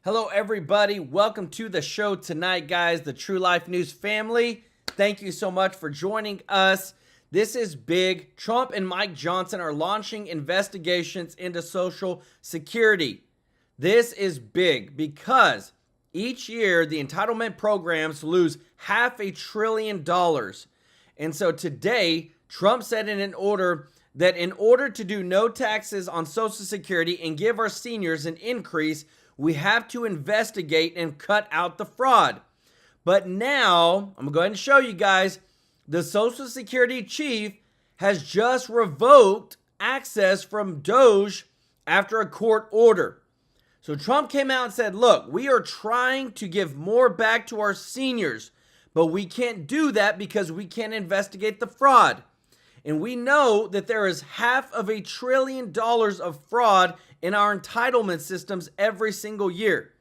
Hello, everybody. Welcome to the show tonight, guys, the True Life News family. Thank you so much for joining us. This is big. Trump and Mike Johnson are launching investigations into Social Security. This is big because each year the entitlement programs lose $500 billion. And so today, Trump said in an order that in order to do no taxes on Social Security and give our seniors an increase, we have to investigate and cut out the fraud. But now, I'm going to go ahead and show you guys, the Social Security chief has just revoked access from DOJ after a court order. So Trump came out and said, look, we are trying to give more back to our seniors, but we can't do that because we can't investigate the fraud. And we know that there is $500 billion of fraud in our entitlement systems every single year.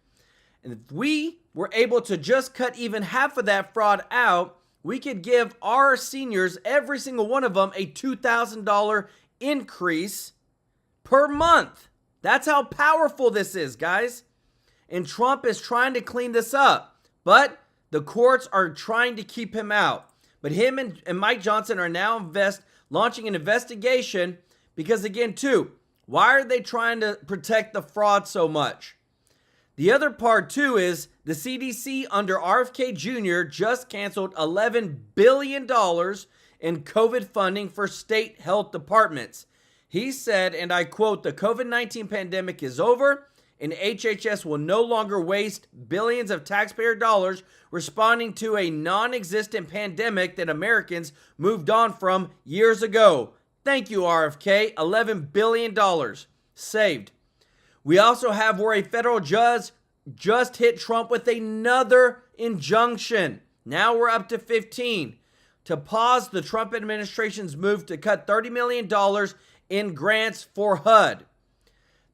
And if we were able to just cut even half of that fraud out, we could give our seniors, every single one of them, a $2,000 increase per month. That's how powerful this is, guys. And Trump is trying to clean this up, but the courts are trying to keep him out. But him and Mike Johnson are now launching an investigation because, again, too, why are they trying to protect the fraud so much? The other part, too, is the CDC under RFK Jr. just canceled $11 billion in COVID funding for state health departments. He said, and I quote, the COVID-19 pandemic is over and HHS will no longer waste billions of taxpayer dollars responding to a non-existent pandemic that Americans moved on from years ago. Thank you, RFK. $11 billion saved. We also have where a federal judge just hit Trump with another injunction. Now we're up to 15 to pause the Trump administration's move to cut $30 million in grants for HUD.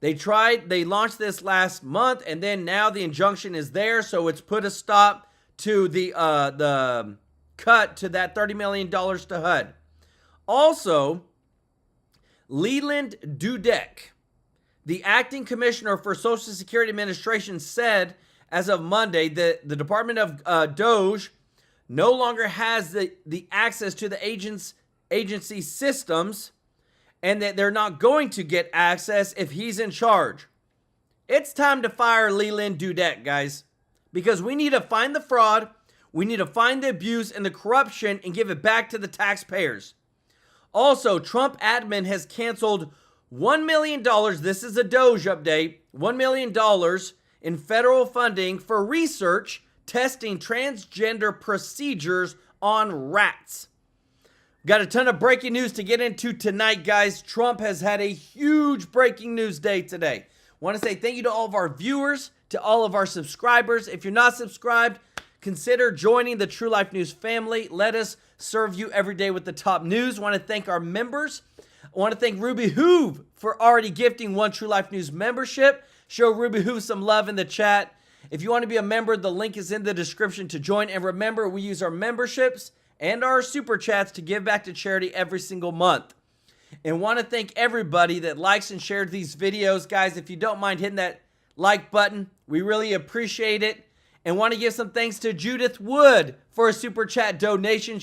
They launched this last month, and then now the injunction is there, so it's put a stop to the cut to that $30 million to HUD. Also, Leland Dudek, the acting commissioner for Social Security Administration, said as of Monday that the Department of DOJ no longer has the access to the agency systems and that they're not going to get access if he's in charge. It's time to fire Leland Dudek, guys, because we need to find the fraud, we need to find the abuse and the corruption and give it back to the taxpayers. Also, Trump admin has canceled $1 million, this is a DOJ update, $1 million in federal funding for research testing transgender procedures on rats. Got a ton of breaking news to get into tonight, guys. Trump has had a huge breaking news day today. Want to say thank you to all of our viewers, to all of our subscribers. If you're not subscribed, consider joining the True Life News family. Let us serve you every day with the top news. Want to thank our members. I want to thank Ruby Hoove for already gifting one True Life News membership. Show Ruby Hoove some love in the chat. If you want to be a member, the link is in the description to join. And remember, we use our memberships and our super chats to give back to charity every single month. And want to thank everybody that likes and shares these videos. Guys, if you don't mind hitting that like button, we really appreciate it. And want to give some thanks to Judith Wood for a super chat donation.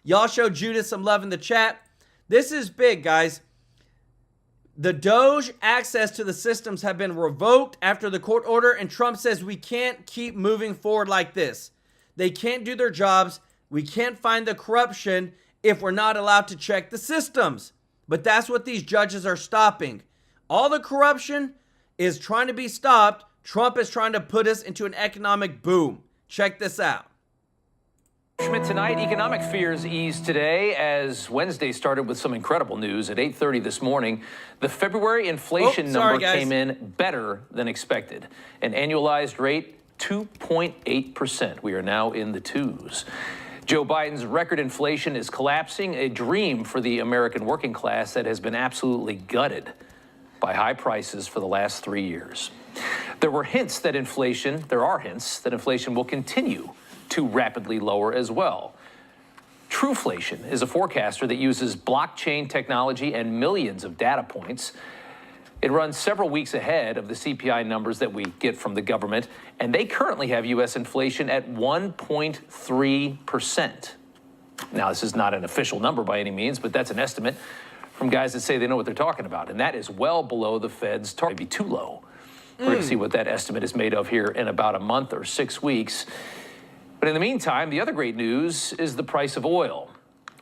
Y'all show Judith some love in the chat. This is big, guys. The DOJ access to the systems have been revoked after the court order, and Trump says we can't keep moving forward like this. They can't do their jobs. We can't find the corruption if we're not allowed to check the systems. But that's what these judges are stopping. All the corruption is trying to be stopped. Trump is trying to put us into an economic boom. Check this out. Tonight, economic fears eased today as Wednesday started with some incredible news. At 8:30 this morning, the February inflation number came in better than expected. An annualized rate, 2.8%. We are now in the twos. Joe Biden's record inflation is collapsing, a dream for the American working class that has been absolutely gutted by high prices for the last 3 years. There are hints that inflation will continue to rapidly lower as well. TrueLife is a forecaster that uses blockchain technology and millions of data points It runs several weeks ahead of the CPI numbers that we get from the government, and they currently have U.S. inflation at 1.3%. Now, this is not an official number by any means, but that's an estimate from guys that say they know what they're talking about, and that is well below the Fed's target. Maybe too low. We're going to see what that estimate is made of here in about a month or 6 weeks. But in the meantime, the other great news is the price of oil,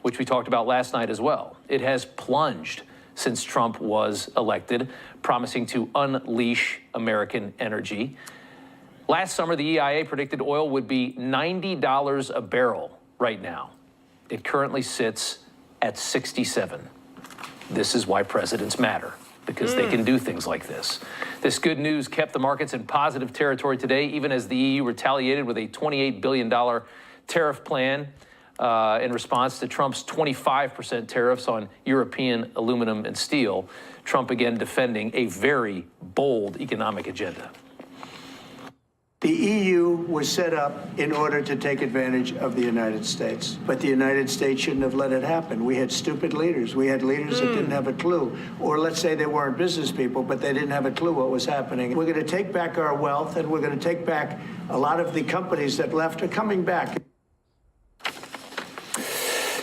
which we talked about last night as well. It has plunged since Trump was elected, promising to unleash American energy. Last summer, the EIA predicted oil would be $90 a barrel right now. It currently sits at 67. This is why presidents matter, because they can do things like this. This good news kept the markets in positive territory today, even as the EU retaliated with a $28 billion tariff plan in response to Trump's 25% tariffs on European aluminum and steel. Trump again defending a very bold economic agenda. The EU was set up in order to take advantage of the United States, but the United States shouldn't have let it happen. We had stupid leaders. We had leaders that didn't have a clue, or let's say they weren't business people, but they didn't have a clue what was happening. We're going to take back our wealth, and we're going to take back a lot of the companies that left are coming back.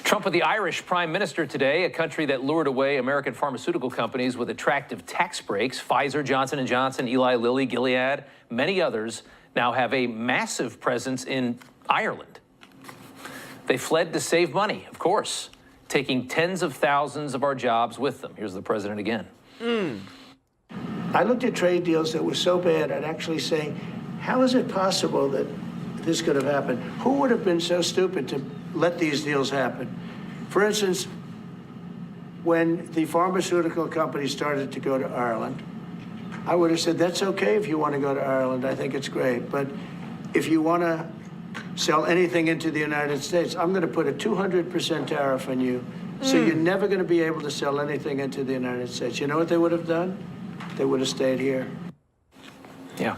Trump with the Irish Prime Minister today, a country that lured away American pharmaceutical companies with attractive tax breaks. Pfizer, Johnson & Johnson, Eli Lilly, Gilead, many others now have a massive presence in Ireland. They fled to save money, of course, taking tens of thousands of our jobs with them. Here's the president again. I looked at trade deals that were so bad, I'd actually say, how is it possible that this could have happened? Who would have been so stupid to let these deals happen? For instance, when the pharmaceutical companies started to go to Ireland, I would have said, that's okay if you want to go to Ireland. I think it's great. But if you want to sell anything into the United States, I'm going to put a 200% tariff on you. So you're never going to be able to sell anything into the United States. You know what they would have done? They would have stayed here. Yeah.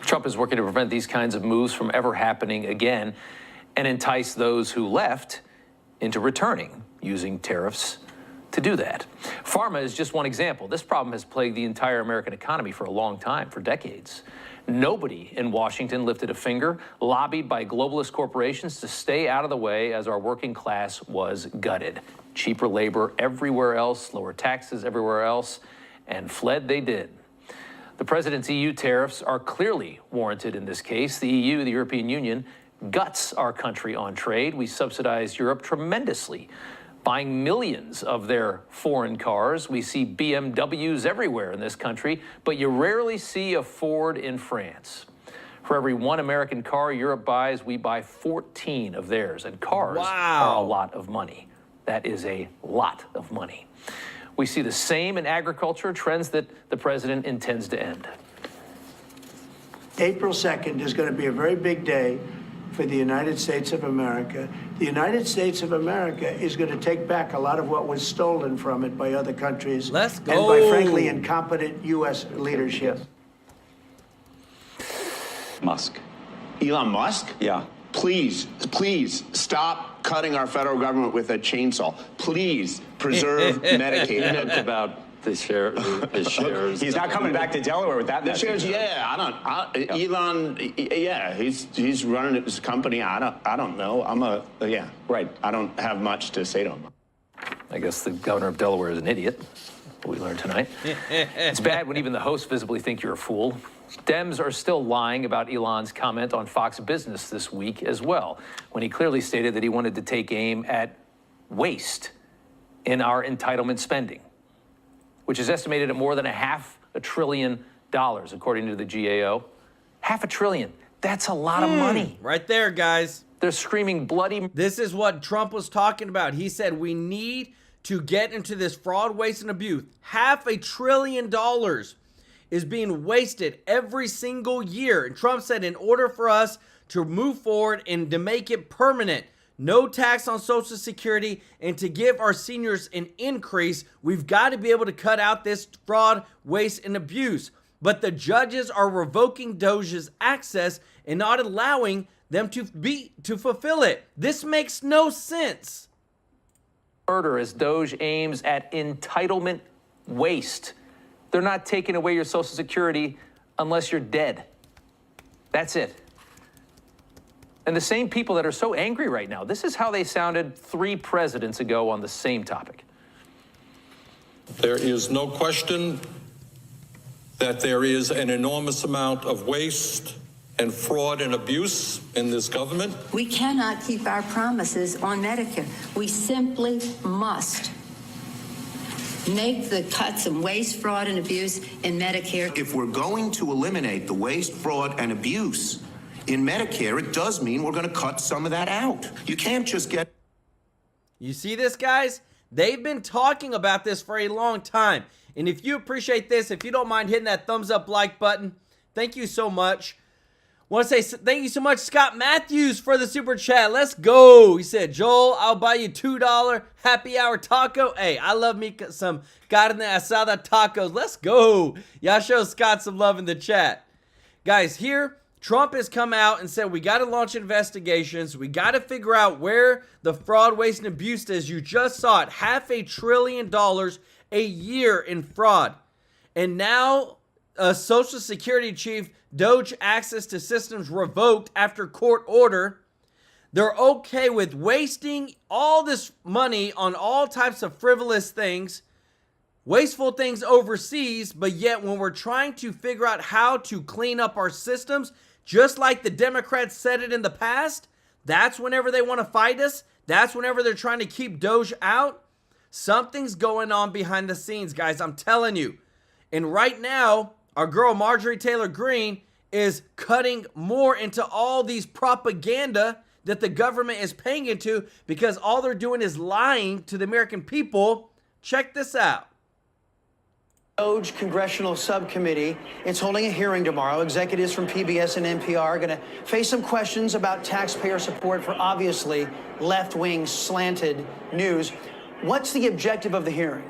Trump is working to prevent these kinds of moves from ever happening again and entice those who left into returning, using tariffs to do that. Pharma is just one example. This problem has plagued the entire American economy for a long time, for decades. Nobody in Washington lifted a finger, lobbied by globalist corporations to stay out of the way as our working class was gutted. Cheaper labor everywhere else, lower taxes everywhere else, and fled they did. The president's EU tariffs are clearly warranted in this case. The EU, the European Union, guts our country on trade. We subsidize Europe tremendously, buying millions of their foreign cars. We see BMWs everywhere in this country, but you rarely see a Ford in France. For every one American car Europe buys, we buy 14 of theirs, and cars are a lot of money. That is a lot of money. We see the same in agriculture, trends that the president intends to end. April 2nd is going to be a very big day for the United States of America. The United States of America is going to take back a lot of what was stolen from it by other countries. Let's go. And by, frankly, incompetent U.S. leadership. Musk. Elon Musk? Yeah. Please stop cutting our federal government with a chainsaw. Please preserve Medicaid. It's about his shares. He's not coming back to Delaware with that. The shares, yeah. Elon, yeah, he's running his company. I don't know. Yeah, right. I don't have much to say to him. I guess the governor of Delaware is an idiot. We learned tonight. It's bad when even the hosts visibly think you're a fool. Dems are still lying about Elon's comment on Fox Business this week as well, when he clearly stated that he wanted to take aim at waste in our entitlement spending, which is estimated at more than $500 billion, according to the GAO. $500 billion. That's a lot of money. Right there, guys. They're screaming bloody. This is what Trump was talking about. He said we need to get into this fraud, waste, and abuse. $500 billion is being wasted every single year. And Trump said in order for us to move forward and to make it permanent, no tax on Social Security, and to give our seniors an increase, we've got to be able to cut out this fraud, waste, and abuse. But the judges are revoking Doge's access and not allowing them to fulfill it. This makes no sense. Murder as Doge aims at entitlement waste. they're not taking away your Social Security unless you're dead. That's it. And the same people that are so angry right now, this is how they sounded 3 presidents ago on the same topic. There is no question that there is an enormous amount of waste and fraud and abuse in this government. We cannot keep our promises on Medicare. We simply must make the cuts in waste, fraud, and abuse in Medicare. If we're going to eliminate the waste, fraud, and abuse in Medicare, it does mean we're going to cut some of that out. You can't just get... You see this, guys? They've been talking about this for a long time. And if you appreciate this, if you don't mind hitting that thumbs up like button, thank you so much. Want to say thank you so much, Scott Matthews, for the super chat. Let's go. He said, Joel, I'll buy you $2 happy hour taco. Hey, I love me some carne asada tacos. Let's go. Y'all show Scott some love in the chat. Guys, here, Trump has come out and said we got to launch investigations. We got to figure out where the fraud, waste, and abuse is. You just saw it. $500 billion a year in fraud. And now a Social Security chief, Doge access to systems revoked after court order. They're okay with wasting all this money on all types of frivolous things, wasteful things overseas, but yet when we're trying to figure out how to clean up our systems, just like the Democrats said it in the past, that's whenever they want to fight us. That's whenever they're trying to keep Doge out. Something's going on behind the scenes, guys. I'm telling you. And right now, our girl Marjorie Taylor Greene is cutting more into all these propaganda that the government is paying into because all they're doing is lying to the American people. Check this out. Doge Congressional Subcommittee. It's holding a hearing tomorrow. Executives from PBS and NPR are going to face some questions about taxpayer support for obviously left-wing slanted news. What's the objective of the hearing?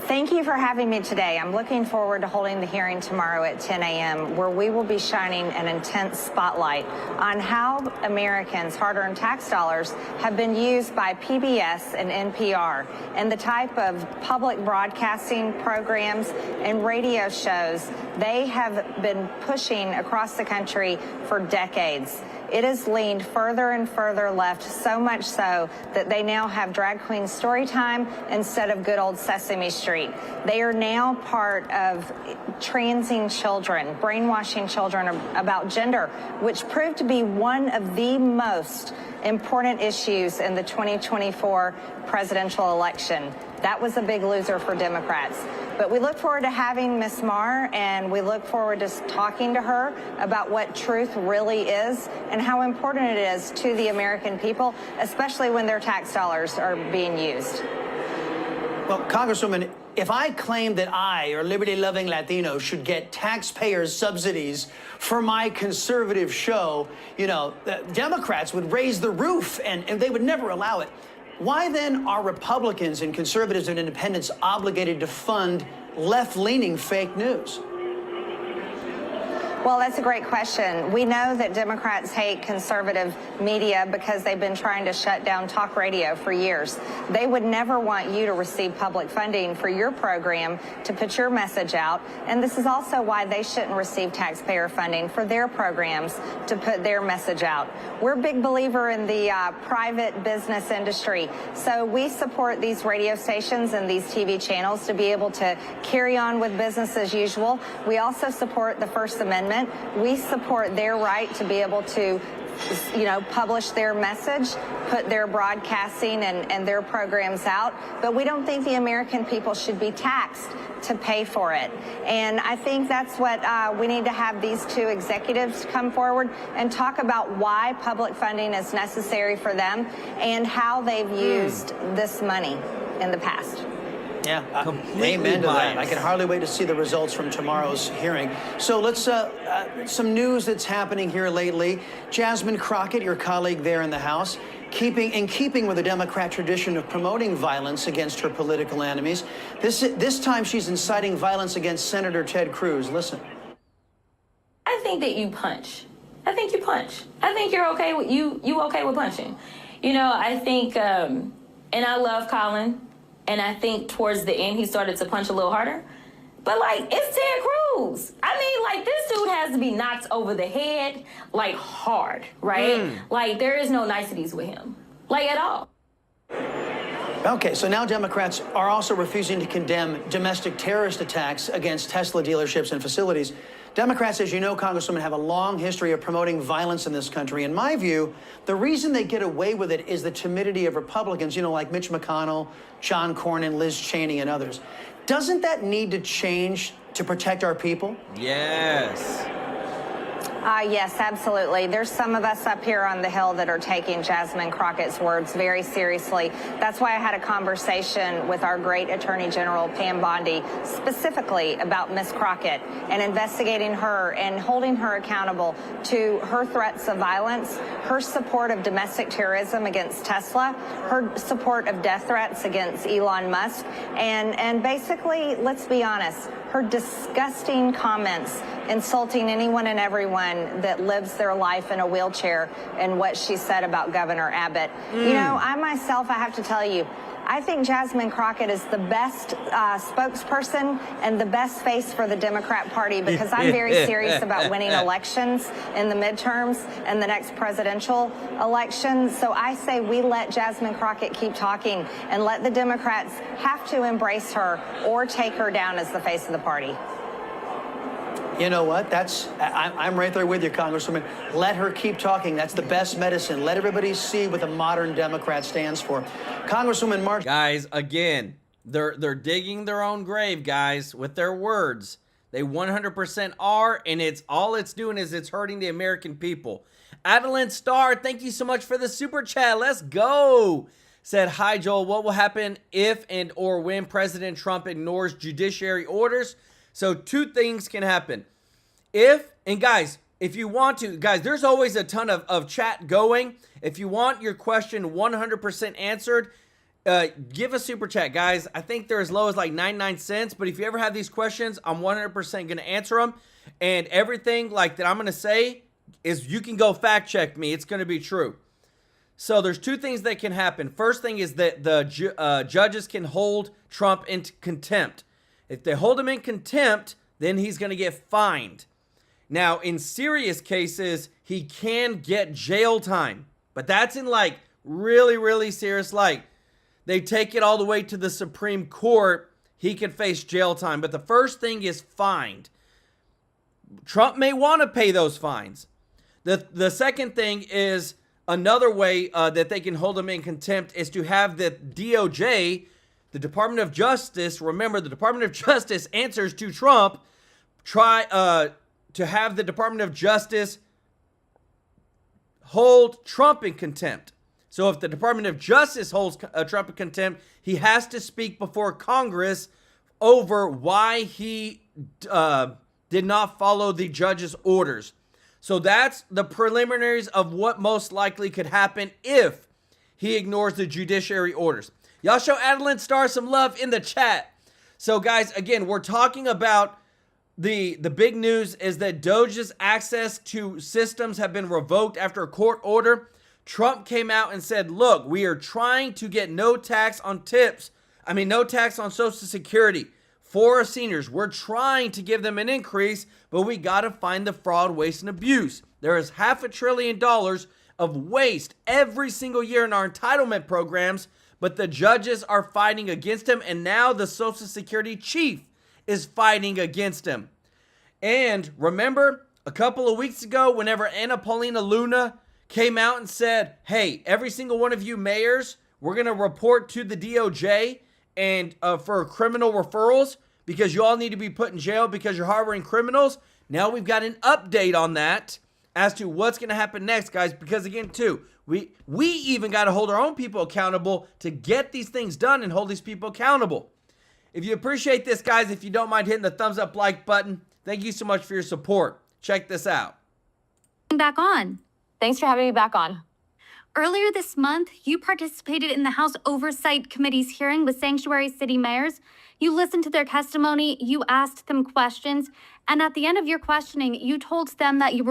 Thank you for having me today. I'm looking forward to holding the hearing tomorrow at 10 a.m. where we will be shining an intense spotlight on how Americans' hard-earned tax dollars have been used by PBS and NPR and the type of public broadcasting programs and radio shows they have been pushing across the country for decades. It has leaned further and further left, so much so that they now have drag queen story time instead of good old Sesame Street. They are now part of transing children, brainwashing children about gender, which proved to be one of the most important issues in the 2024 presidential election. That was a big loser for Democrats. But we look forward to having Ms. Marr, and we look forward to talking to her about what truth really is and how important it is to the American people, especially when their tax dollars are being used. Well, Congresswoman, if I claim that I, or liberty-loving Latino, should get taxpayers' subsidies for my conservative show, you know, the Democrats would raise the roof and they would never allow it. Why then are Republicans and conservatives and independents obligated to fund left-leaning fake news? Well, that's a great question. We know that Democrats hate conservative media because they've been trying to shut down talk radio for years. They would never want you to receive public funding for your program to put your message out. And this is also why they shouldn't receive taxpayer funding for their programs to put their message out. We're a big believer in the private business industry. So we support these radio stations and these TV channels to be able to carry on with business as usual. We also support the First Amendment. We support their right to be able to, you know, publish their message, put their broadcasting and their programs out. But we don't think the American people should be taxed to pay for it. And I think that's what we need to have these two executives come forward and talk about why public funding is necessary for them and how they've used this money in the past. Yeah, amen to that. I can hardly wait to see the results from tomorrow's hearing. So let's, some news that's happening here lately. Jasmine Crockett, your colleague there in the House, in keeping with the Democrat tradition of promoting violence against her political enemies. This time she's inciting violence against Senator Ted Cruz. Listen. I think that you punch. I think you punch. I think you're okay with, you okay with punching. You know, I think, and I love Colin. And I think towards the end, he started to punch a little harder. But, like, it's Ted Cruz. I mean, like, this dude has to be knocked over the head, like, hard, right? Like, there is no niceties with him, like, at all. Okay, so now Democrats are also refusing to condemn domestic terrorist attacks against Tesla dealerships and facilities. Democrats, as you know, Congresswoman, have a long history of promoting violence in this country. In my view, the reason they get away with it is the timidity of Republicans, you know, like Mitch McConnell, John Cornyn, Liz Cheney, and others. Doesn't that need to change to protect our people? Yes. Yes, absolutely. There's some of us up here on the Hill that are taking Jasmine Crockett's words very seriously. That's why I had a conversation with our great Attorney General, Pam Bondi, specifically about Ms. Crockett and investigating her and holding her accountable to her threats of violence, her support of domestic terrorism against Tesla, her support of death threats against Elon Musk, and basically, let's be honest, her disgusting comments insulting anyone and everyone that lives their life in a wheelchair and what she said about Governor Abbott. You know, I myself, I have to tell you, I think Jasmine Crockett is the best spokesperson and the best face for the Democrat Party because I'm very serious about winning elections in the midterms and the next presidential election. So I say we let Jasmine Crockett keep talking and let the Democrats have to embrace her or take her down as the face of the party. You know what? I'm right there with you, Congresswoman. Let her keep talking. That's the best medicine. Let everybody see what the modern Democrat stands for. Congresswoman Mark. Guys, again, they're digging their own grave, guys, with their words. They 100% are, and it's doing is it's hurting the American people. Adeline Starr, thank you so much for the super chat. Let's go. Said, hi, Joel. What will happen if and or when President Trump ignores judiciary orders? So two things can happen. And guys, if you want to, guys, there's always a ton of chat going. If you want your question 100% answered, give a super chat, guys. I think they're as low as like 99 cents. But if you ever have these questions, I'm 100% going to answer them. And everything like that I'm going to say is you can go fact check me. It's going to be true. So there's two things that can happen. First thing is that the judges can hold Trump in contempt. If they hold him in contempt, then he's going to get fined. Now, in serious cases, he can get jail time. But that's in like really, really serious, like they take it all the way to the Supreme Court, he could face jail time. But the first thing is fined. Trump may want to pay those fines. The second thing is another way that they can hold him in contempt is to have the DOJ, the Department of Justice, remember the Department of Justice answers to Trump, try to have the Department of Justice hold Trump in contempt. So if the Department of Justice holds Trump in contempt, he has to speak before Congress over why he did not follow the judge's orders. So that's the preliminaries of what most likely could happen if he ignores the judiciary orders. Y'all show Adeline Starr some love in the chat. So guys, again, we're talking about the big news is that Doge's access to systems have been revoked after a court order. Trump came out and said, look, we are trying to get no tax on Social Security for our seniors. We're trying to give them an increase, but we got to find the fraud, waste, and abuse. There is $500 billion of waste every single year in our entitlement programs, but the judges are fighting against him, and now the Social Security chief is fighting against him. And remember, a couple of weeks ago, whenever Anna Paulina Luna came out and said, hey, every single one of you mayors, we're going to report to the DOJ and for criminal referrals because you all need to be put in jail because you're harboring criminals. Now we've got an update on that as to what's going to happen next, guys, because again, too, we even got to hold our own people accountable to get these things done and hold these people accountable. If you appreciate this, guys, if you don't mind hitting the thumbs up like button, thank you so much for your support. Check this out. Back on. Thanks for having me back on. Earlier this month, you participated in the House Oversight Committee's hearing with sanctuary city mayors. You listened to their testimony, you asked them questions, and at the end of your questioning, you told them that you're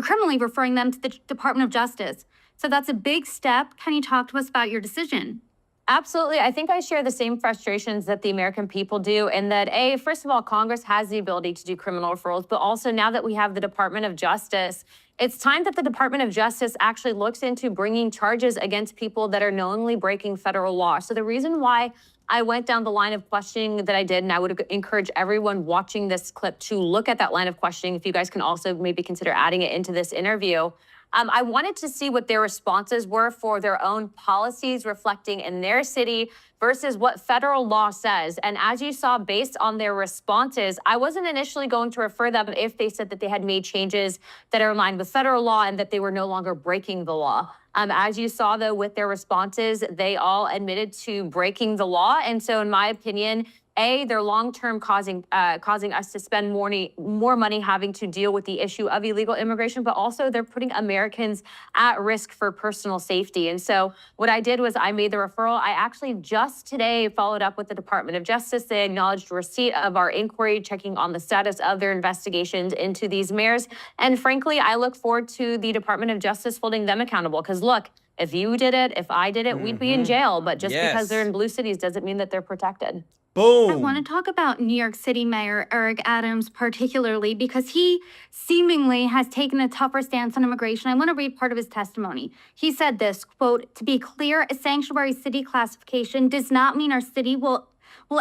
criminally referring them to the Department of Justice. So that's a big step. Can you talk to us about your decision? Absolutely. I think I share the same frustrations that the American people do, in that, first of all, Congress has the ability to do criminal referrals, but also now that we have the Department of Justice, it's time that the Department of Justice actually looks into bringing charges against people that are knowingly breaking federal law. So the reason why I went down the line of questioning that I did, and I would encourage everyone watching this clip to look at that line of questioning, if you guys can also maybe consider adding it into this interview. I wanted to see what their responses were for their own policies reflecting in their city versus what federal law says. And as you saw, based on their responses, I wasn't initially going to refer them if they said that they had made changes that are in line with federal law and that they were no longer breaking the law. As you saw, though, with their responses, they all admitted to breaking the law. And so in my opinion, they're long-term causing us to spend more money having to deal with the issue of illegal immigration, but also they're putting Americans at risk for personal safety. And so what I did was I made the referral. I actually just today followed up with the Department of Justice. They acknowledged receipt of our inquiry, checking on the status of their investigations into these mayors. And frankly, I look forward to the Department of Justice holding them accountable, because look, if you did it, if I did it, we'd be in jail. But just because they're in blue cities doesn't mean that they're protected. Boom. I want to talk about New York City Mayor Eric Adams particularly because he seemingly has taken a tougher stance on immigration. I want to read part of his testimony. He said this, quote, "To be clear, a sanctuary city classification does not mean our city will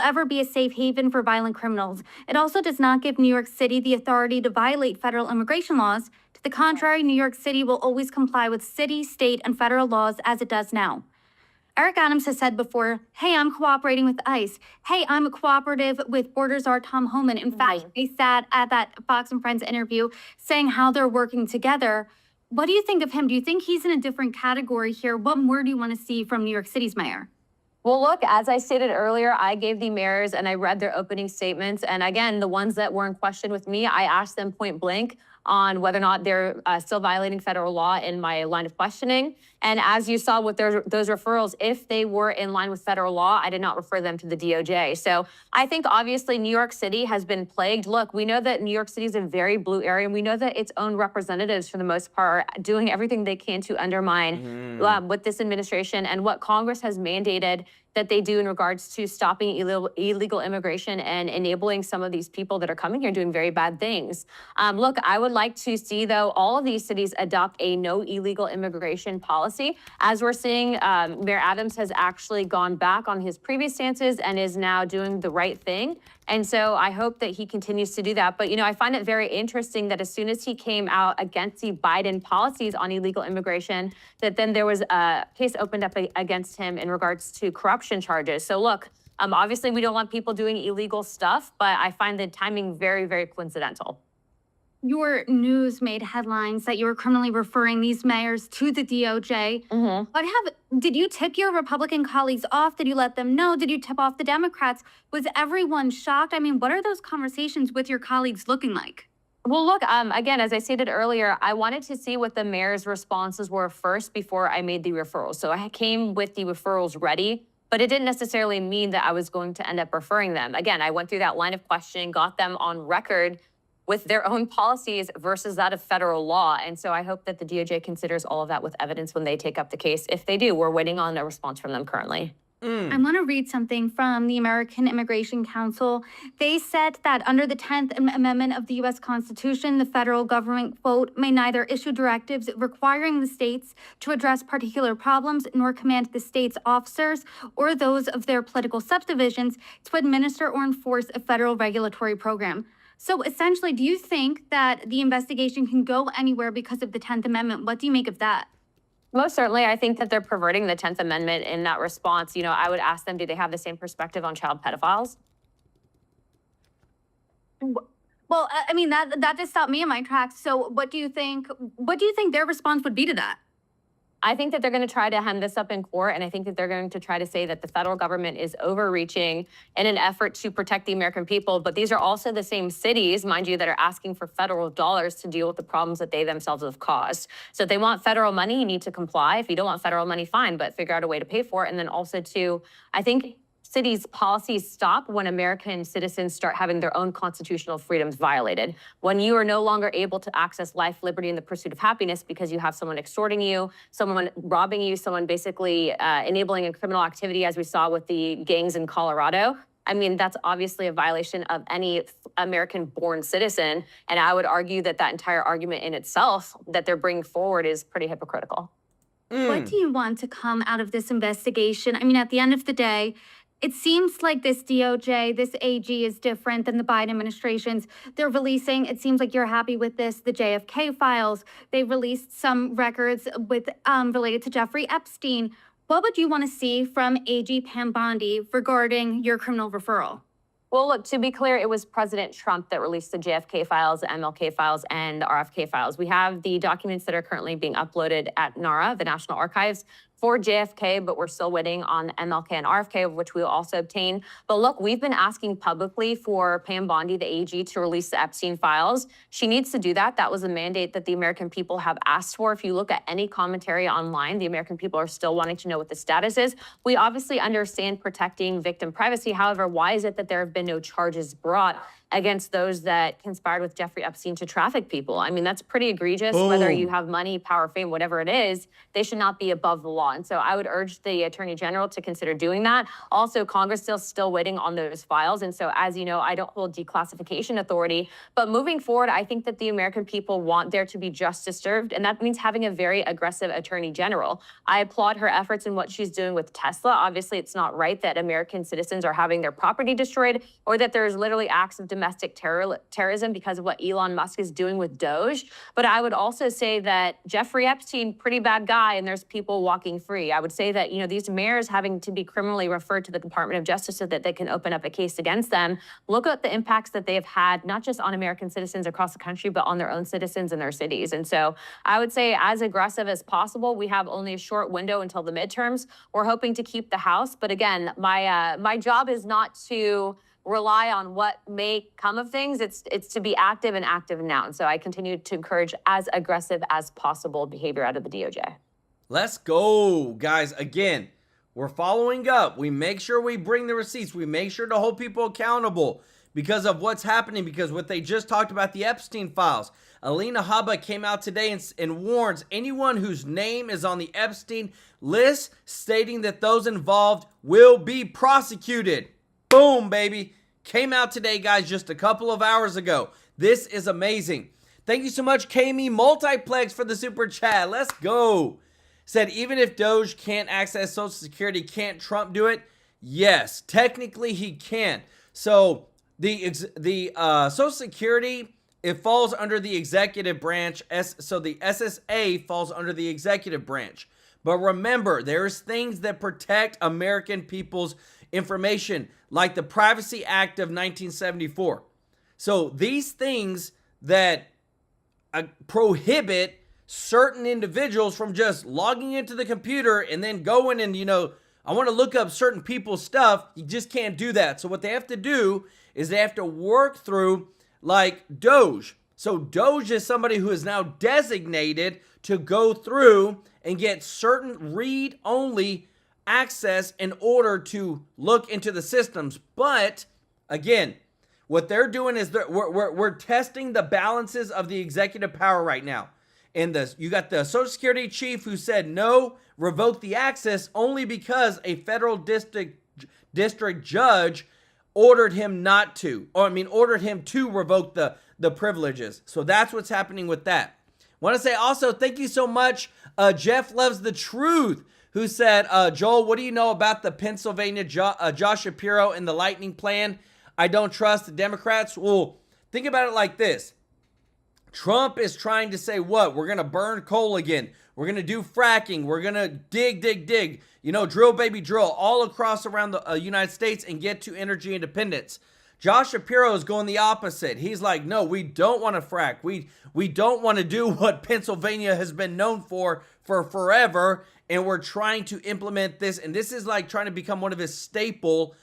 ever be a safe haven for violent criminals. It also does not give New York City the authority to violate federal immigration laws. To the contrary, New York City will always comply with city, state, and federal laws as it does now." Eric Adams has said before, hey, I'm cooperating with ICE. Hey, I'm cooperative with Borders Czar Tom Homan. In fact, they sat at that Fox and Friends interview saying how they're working together. What do you think of him? Do you think he's in a different category here? What more do you want to see from New York City's mayor? Well, look, as I stated earlier, I gave the mayors and I read their opening statements. And again, the ones that were in question with me, I asked them point blank on whether or not they're still violating federal law in my line of questioning. And as you saw with those referrals, if they were in line with federal law, I did not refer them to the DOJ. So I think obviously New York City has been plagued. Look, we know that New York City is a very blue area, and we know that its own representatives, for the most part, are doing everything they can to undermine with this administration and what Congress has mandated that they do in regards to stopping illegal immigration and enabling some of these people that are coming here doing very bad things. Look, I would like to see, though, all of these cities adopt a no illegal immigration policy. As we're seeing, Mayor Adams has actually gone back on his previous stances and is now doing the right thing. And so I hope that he continues to do that. But, you know, I find it very interesting that as soon as he came out against the Biden policies on illegal immigration, that then there was a case opened up against him in regards to corruption charges. So look, obviously we don't want people doing illegal stuff, but I find the timing very, very coincidental. Your news made headlines that you were criminally referring these mayors to the DOJ. Did you tip your Republican colleagues off? Did you let them know? Did you tip off the Democrats? Was everyone shocked? I mean, what are those conversations with your colleagues looking like? Well, look, again, as I stated earlier, I wanted to see what the mayor's responses were first before I made the referrals. So I came with the referrals ready, but it didn't necessarily mean that I was going to end up referring them. Again, I went through that line of questioning, got them on record with their own policies versus that of federal law. And so I hope that the DOJ considers all of that with evidence when they take up the case. If they do, we're waiting on a response from them currently. I want to read something from the American Immigration Council. They said that under the 10th Amendment of the U.S. Constitution, the federal government, quote, may neither issue directives requiring the states to address particular problems, nor command the state's officers or those of their political subdivisions to administer or enforce a federal regulatory program. So essentially, do you think that the investigation can go anywhere because of the 10th Amendment? What do you make of that? Most certainly, I think that they're perverting the 10th Amendment in that response. You know, I would ask them, do they have the same perspective on child pedophiles? Well, I mean, that just stopped me in my tracks. So what do you think their response would be to that? I think that they're going to try to hem this up in court, and I think that they're going to try to say that the federal government is overreaching in an effort to protect the American people. But these are also the same cities, mind you, that are asking for federal dollars to deal with the problems that they themselves have caused. So if they want federal money, you need to comply. If you don't want federal money, fine, but figure out a way to pay for it. And then also, too, I think city's policies stop when American citizens start having their own constitutional freedoms violated. When you are no longer able to access life, liberty, and the pursuit of happiness because you have someone extorting you, someone robbing you, someone basically enabling a criminal activity, as we saw with the gangs in Colorado. I mean, that's obviously a violation of any American-born citizen. And I would argue that that entire argument in itself that they're bringing forward is pretty hypocritical. What do you want to come out of this investigation? I mean, at the end of the day, it seems like this DOJ, this AG is different than the Biden administration's. They're releasing, it seems like you're happy with this, the JFK files. They released some records with related to Jeffrey Epstein. What would you want to see from AG Pam Bondi regarding your criminal referral? Well, look, to be clear, it was President Trump that released the JFK files, the MLK files, and the RFK files. We have the documents that are currently being uploaded at NARA, the National Archives, for JFK, but we're still waiting on MLK and RFK, of which we will also obtain. But look, we've been asking publicly for Pam Bondi, the AG, to release the Epstein files. She needs to do that. That was a mandate that the American people have asked for. If you look at any commentary online, the American people are still wanting to know what the status is. We obviously understand protecting victim privacy. However, why is it that there have been no charges brought against those that conspired with Jeffrey Epstein to traffic people? I mean, that's pretty egregious. Boom. Whether you have money, power, fame, whatever it is, they should not be above the law. And so I would urge the Attorney General to consider doing that. Also, Congress is still waiting on those files. And so, as you know, I don't hold declassification authority. But moving forward, I think that the American people want there to be justice served. And that means having a very aggressive Attorney General. I applaud her efforts in what she's doing with Tesla. Obviously, it's not right that American citizens are having their property destroyed or that there's literally acts of domestic terrorism because of what Elon Musk is doing with Doge. But I would also say that Jeffrey Epstein, pretty bad guy, and there's people walking free. I would say that, you know, these mayors having to be criminally referred to the Department of Justice so that they can open up a case against them. Look at the impacts that they have had, not just on American citizens across the country, but on their own citizens in their cities. And so I would say as aggressive as possible. We have only a short window until the midterms. We're hoping to keep the House. But again, my job is not to rely on what may come of things. It's to be active and active now. And so I continue to encourage as aggressive as possible behavior out of the DOJ. Let's go, guys. Again, we're following up. We make sure we bring the receipts. We make sure to hold people accountable because of what's happening, because what they just talked about, the Epstein files. Alina Habba came out today and warns anyone whose name is on the Epstein list, stating that those involved will be prosecuted. Boom, baby. Came out today, guys, just a couple of hours ago. This is amazing. Thank you so much, Kami Multiplex, for the super chat. Let's go. Said, even if Doge can't access Social Security, can't Trump do it? Yes, technically he can. So the Social Security, it falls under the executive branch. So the SSA falls under the executive branch. But remember, there's things that protect American people's information, like the Privacy Act of 1974. So these things that prohibit certain individuals from just logging into the computer and then going and, you know, I want to look up certain people's stuff. You just can't do that. So what they have to do is they have to work through like Doge. So Doge is somebody who is now designated to go through and get certain read-only access in order to look into the systems. But again, what they're doing is we're testing the balances of the executive power right now. And you got the Social Security chief who said no, revoke the access only because a federal district judge ordered him not to, ordered him to revoke the privileges. So that's what's happening with that. Want to say also, thank you so much, Jeff Loves the Truth, who said, Joel, what do you know about the Pennsylvania Josh Shapiro and the lightning plan? I don't trust the Democrats. Well, think about it like this. Trump is trying to say what? We're going to burn coal again. We're going to do fracking. We're going to dig. You know, drill, baby, drill all across around the United States and get to energy independence. Josh Shapiro is going the opposite. He's like, no, we don't want to frack. We don't want to do what Pennsylvania has been known for forever. And we're trying to implement this. And this is like trying to become one of his staple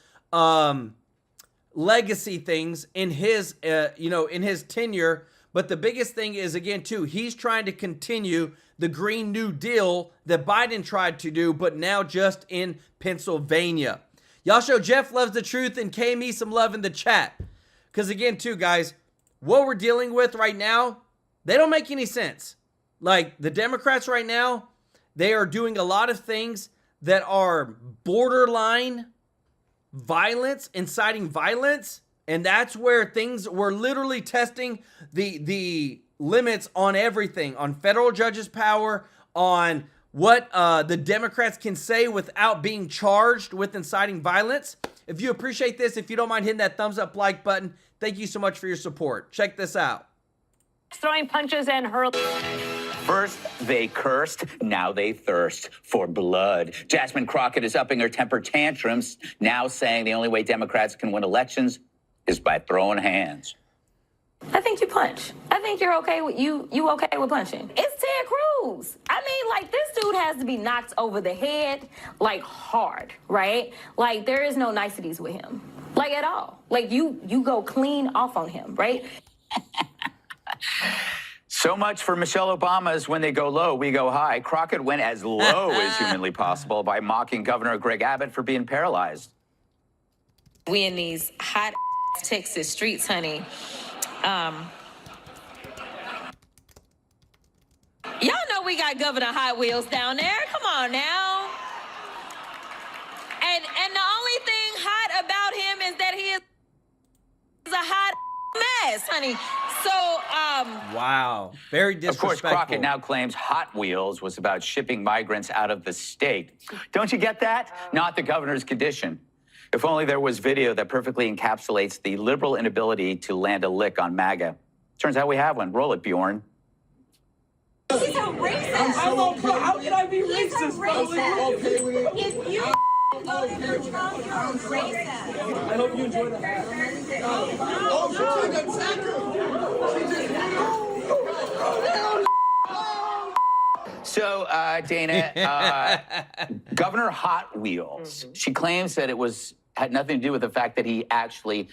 legacy things in his, in his tenure. But the biggest thing is, again, too, he's trying to continue the Green New Deal that Biden tried to do, but now just in Pennsylvania. Y'all show Jeff Loves the Truth and KME some love in the chat. Because again, too, guys, what we're dealing with right now, they don't make any sense. Like, the Democrats right now, they are doing a lot of things that are borderline violence, inciting violence. And that's where things, we're literally testing the limits on everything, on federal judges' power, on what the Democrats can say without being charged with inciting violence. If you appreciate this, if you don't mind hitting that thumbs up like button, thank you so much for your support. Check this out. Throwing punches and hurling. First, they cursed, now they thirst for blood. Jasmine Crockett is upping her temper tantrums, now saying the only way Democrats can win elections is by throwing hands. I think you punch. I think you're okay with you okay with punching. It's Ted Cruz. I mean, like, this dude has to be knocked over the head, like, hard, right? Like, there is no niceties with him, like, at all. Like, you go clean off on him, right? So much for Michelle Obama's when they go low, we go high. Crockett went as low as humanly possible by mocking Governor Greg Abbott for being paralyzed. We in these hot Texas streets, honey. Y'all know we got Governor Hot Wheels down there. Come on now. And the only thing hot about him is that he is a hot mess, honey. So, wow, very disrespectful. Of course, Crockett now claims Hot Wheels was about shipping migrants out of the state. Don't you get that? Not the governor's condition. If only there was video that perfectly encapsulates the liberal inability to land a lick on MAGA. Turns out we have one. Roll it, Bjorn. He's a racist. How can I be racist? He's a racist. Okay with it. If you voted for Trump, you're racist. I hope you enjoy that. So, Dana, Governor Hot Wheels, she claims that it had nothing to do with the fact that he actually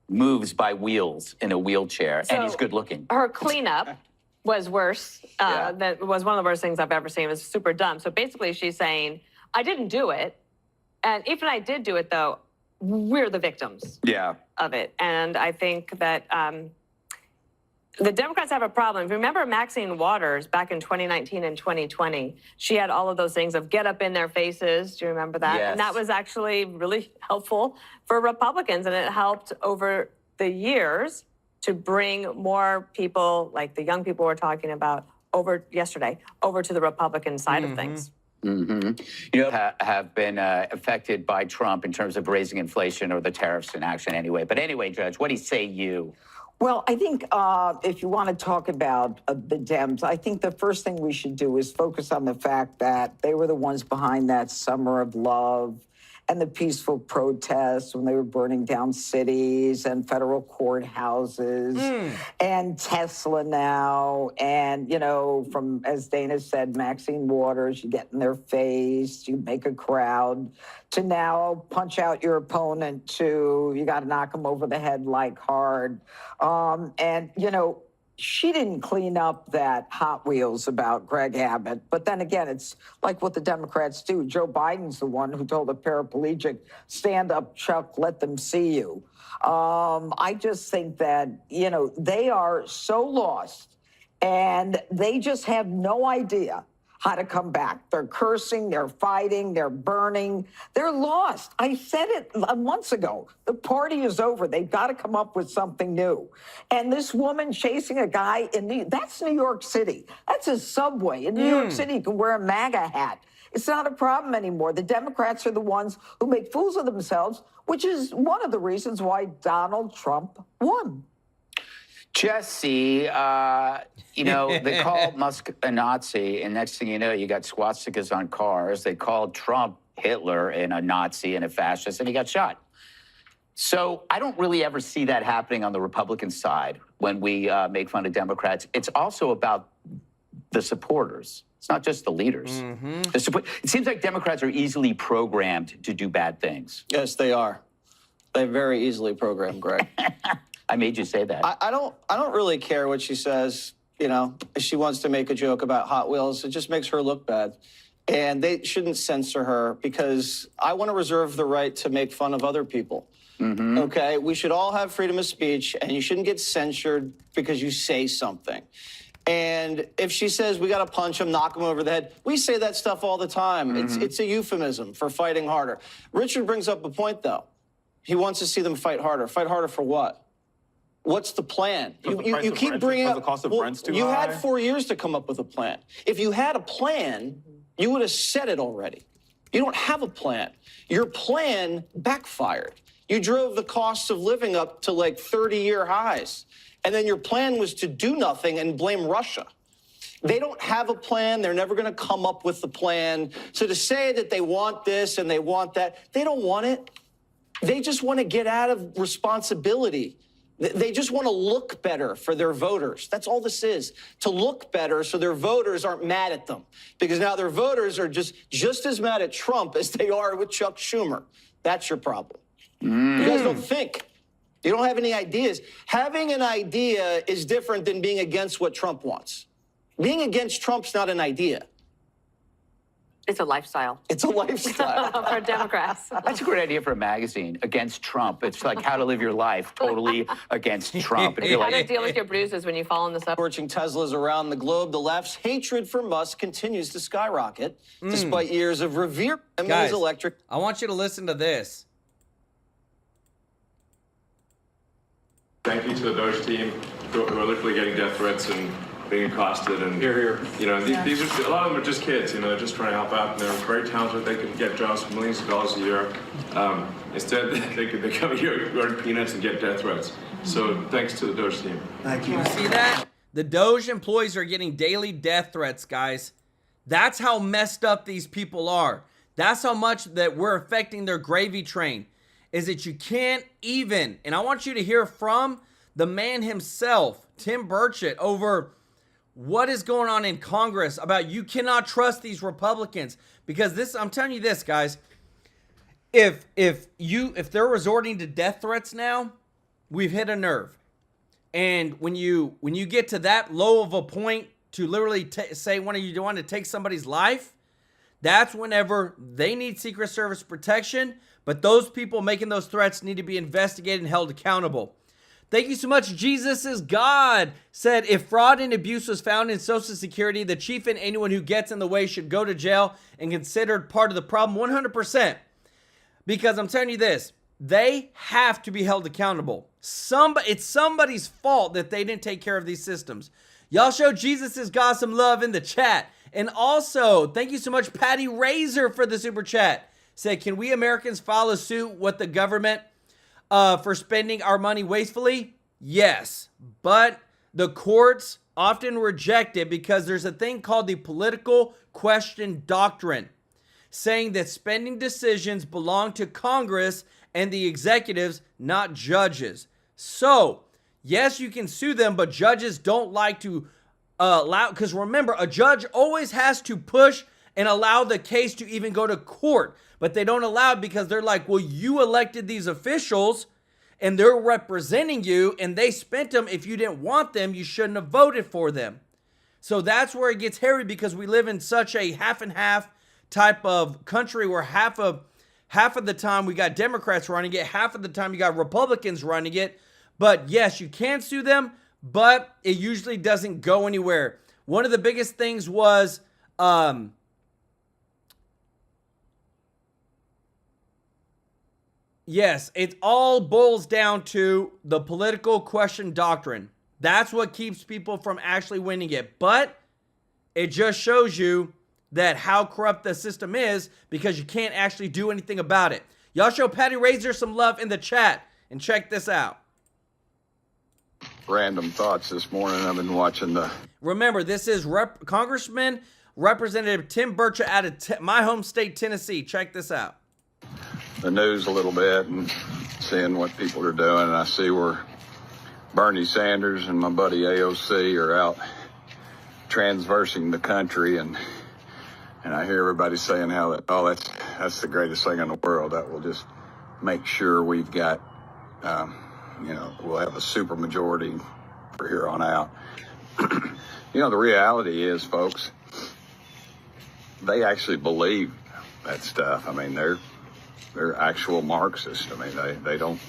moves by wheels in a wheelchair, and he's good looking. Her cleanup was worse. That was one of the worst things I've ever seen. It was super dumb. So basically she's saying, I didn't do it. And even I did do it, though, we're the victims of it. And I think that the Democrats have a problem. Remember Maxine Waters back in 2019 and 2020? She had all of those things of get up in their faces. Do you remember that? Yes. And that was actually really helpful for Republicans. And it helped over the years to bring more people, like the young people we're talking about, over to the Republican side of things. You know, have been affected by Trump in terms of raising inflation or the tariffs in action anyway. But anyway, Judge, what do you say you? Well, I think if you want to talk about the Dems, I think the first thing we should do is focus on the fact that they were the ones behind that summer of love and the peaceful protests when they were burning down cities and federal courthouses and Tesla now. And, you know, from, as Dana said, Maxine Waters, you get in their face, you make a crowd, to now punch out your opponent, to you got to knock them over the head like hard. And, you know, she didn't clean up that Hot Wheels about Greg Abbott. But then again, it's like what the Democrats do. Joe Biden's the one who told a paraplegic, stand up, Chuck, let them see you. I just think that, you know, they are so lost and they just have no idea how to come back. They're cursing, they're fighting, they're burning. They're lost. I said it months ago. The party is over. They've got to come up with something new. And this woman chasing a guy that's New York City. That's a subway. In New York City, you can wear a MAGA hat. It's not a problem anymore. The Democrats are the ones who make fools of themselves, which is one of the reasons why Donald Trump won. Jesse, you know, they called Musk a Nazi, and next thing you know, you got swastikas on cars. They called Trump Hitler and a Nazi and a fascist, and he got shot. So I don't really ever see that happening on the Republican side when we make fun of Democrats. It's also about the supporters. It's not just the leaders. It seems like Democrats are easily programmed to do bad things. Yes, they are. They're very easily programmed, Greg. I made you say that. I don't really care what she says. You know, if she wants to make a joke about Hot Wheels, it just makes her look bad. and they shouldn't censor her because I want to reserve the right to make fun of other people. Okay, we should all have freedom of speech, and you shouldn't get censored because you say something. And if she says we got to punch him, knock him over the head, we say that stuff all the time. It's a euphemism for fighting harder. Richard brings up a point, though. He wants to see them fight harder. Fight harder for what? What's the plan? You keep bringing up. The cost of rent's too high. You had 4 years to come up with a plan. If you had a plan, you would have said it already. You don't have a plan. Your plan backfired. You drove the costs of living up to like 30-year highs. And then your plan was to do nothing and blame Russia. They don't have a plan. They're never going to come up with the plan. So to say that they want this and they want that, they don't want it. They just want to get out of responsibility. They just want to look better for their voters. That's all this is, to look better so their voters aren't mad at them. Because now their voters are just as mad at Trump as they are with Chuck Schumer. That's your problem. You guys don't think. You don't have any ideas. Having an idea is different than being against what Trump wants. Being against Trump's not an idea. It's a lifestyle. It's a lifestyle. For Democrats. That's a great idea for a magazine, Against Trump. It's like how to live your life totally against Trump. And How to deal with your bruises when you fall in the subway. Scorching Teslas around the globe, the left's hatred for Musk continues to skyrocket, despite years of revere him and his electric. I want you to listen to this. Thank you to the Doge team who are literally getting death threats and being accosted. And you know, these are, a lot of them are just kids. You know, they're just trying to help out, and they're very talented. They can get jobs for millions of dollars a year. Instead, they come here, earn peanuts, and get death threats. So thanks to the Doge team. Thank you. See that? The Doge employees are getting daily death threats, guys. That's how messed up these people are. That's how much that we're affecting their gravy train. Is that you can't even, and I want you to hear from the man himself, Tim Burchett, over what is going on in Congress about you cannot trust these Republicans. Because this, I'm telling you this, guys, if they're resorting to death threats now, we've hit a nerve. And when you get to that low of a point to literally say when you want to take somebody's life, that's whenever they need Secret Service protection. But those people making those threats need to be investigated and held accountable. Thank you so much. Jesus is God said, if fraud and abuse was found in Social Security, the chief and anyone who gets in the way should go to jail and considered part of the problem 100%. Because I'm telling you this, they have to be held accountable. It's somebody's fault that they didn't take care of these systems. Y'all show Jesus is God some love in the chat. And also, thank you so much, Patty Razor, for the super chat. Said, can we Americans follow suit with the government for spending our money wastefully? Yes, but the courts often reject it because there's a thing called the political question doctrine, saying that spending decisions belong to Congress and the executives, not judges. So, yes, you can sue them, but judges don't like to allow, because remember, a judge always has to push and allow the case to even go to court. But they don't allow it because they're like, well, you elected these officials and they're representing you and they spent them. If you didn't want them, you shouldn't have voted for them. So that's where it gets hairy because we live in such a half and half type of country where half of the time we got Democrats running it, half of the time you got Republicans running it. But yes, you can sue them, but it usually doesn't go anywhere. One of the biggest things was, yes, it all boils down to the political question doctrine. That's what keeps people from actually winning it. But it just shows you that how corrupt the system is because you can't actually do anything about it. Y'all show Patty Razor some love in the chat and check this out. Random thoughts this morning. I've been watching the... Remember, this is Congressman Representative Tim Burchett out of my home state, Tennessee. Check this out. The news a little bit and seeing what people are doing. And I see where Bernie Sanders and my buddy AOC are out transversing the country. And I hear everybody saying how that, oh, that's the greatest thing in the world. That will just make sure we've got, we'll have a super majority for here on out. The reality is, folks, they actually believe that stuff. I mean, they're actual Marxists. I mean, they don't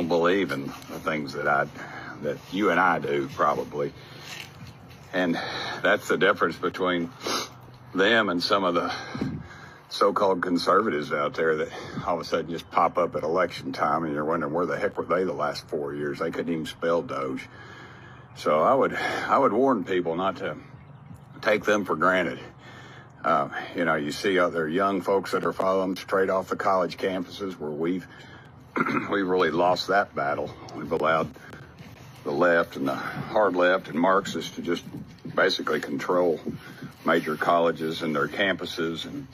believe in the things that you and I do, probably. And that's the difference between them and some of the so-called conservatives out there that all of a sudden just pop up at election time, and you're wondering where the heck were they the last 4 years? They couldn't even spell Doge. So I would warn people not to take them for granted. You know, you see other young folks that are following straight off the college campuses where we've really lost that battle. We've allowed the left and the hard left and Marxists to just basically control major colleges and their campuses, and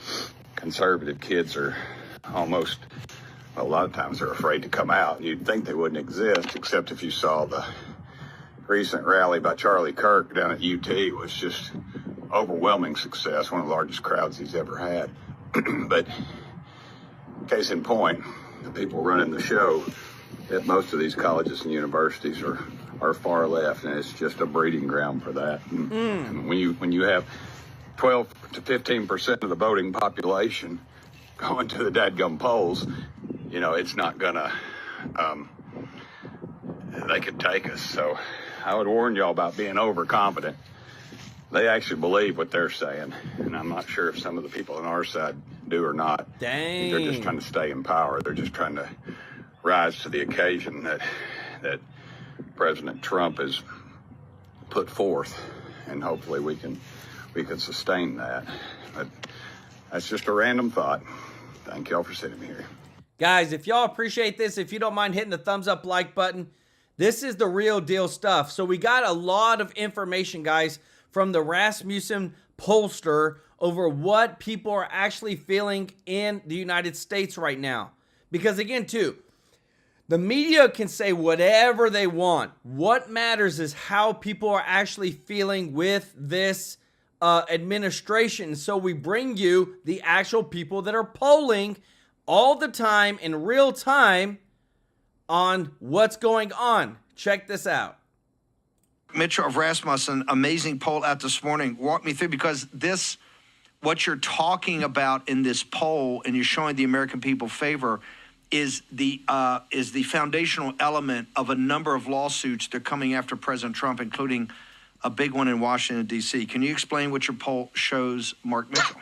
conservative kids are almost, well, a lot of times they're afraid to come out. You'd think they wouldn't exist, except if you saw the recent rally by Charlie Kirk down at UT. Was just overwhelming success, one of the largest crowds he's ever had. But case in point, the people running the show at most of these colleges and universities are far left, and it's just a breeding ground for that. And when you have 12 to 15% of the voting population going to the dadgum polls, you know, it's not gonna, they could take us. So I would warn y'all about being overconfident. They actually believe what they're saying, and I'm not sure if some of the people on our side do or not. Dang. They're just trying to stay in power. They're just trying to rise to the occasion that President Trump has put forth, and hopefully we can sustain that. But that's just a random thought. Thank y'all for sitting here. Guys, if y'all appreciate this, if you don't mind hitting the thumbs up like button, this is the real deal stuff. So we got a lot of information, guys, from the Rasmussen pollster over what people are actually feeling in the United States right now. Because again, too, the media can say whatever they want. What matters is how people are actually feeling with this administration. So we bring you the actual people that are polling all the time in real time on what's going on. Check this out. Mitchell of Rasmussen, amazing poll out this morning. Walk me through, because this, what you're talking about in this poll, and you're showing the American people favor, is the foundational element of a number of lawsuits that are coming after President Trump, including a big one in Washington, D.C. Can you explain what your poll shows, Mark Mitchell?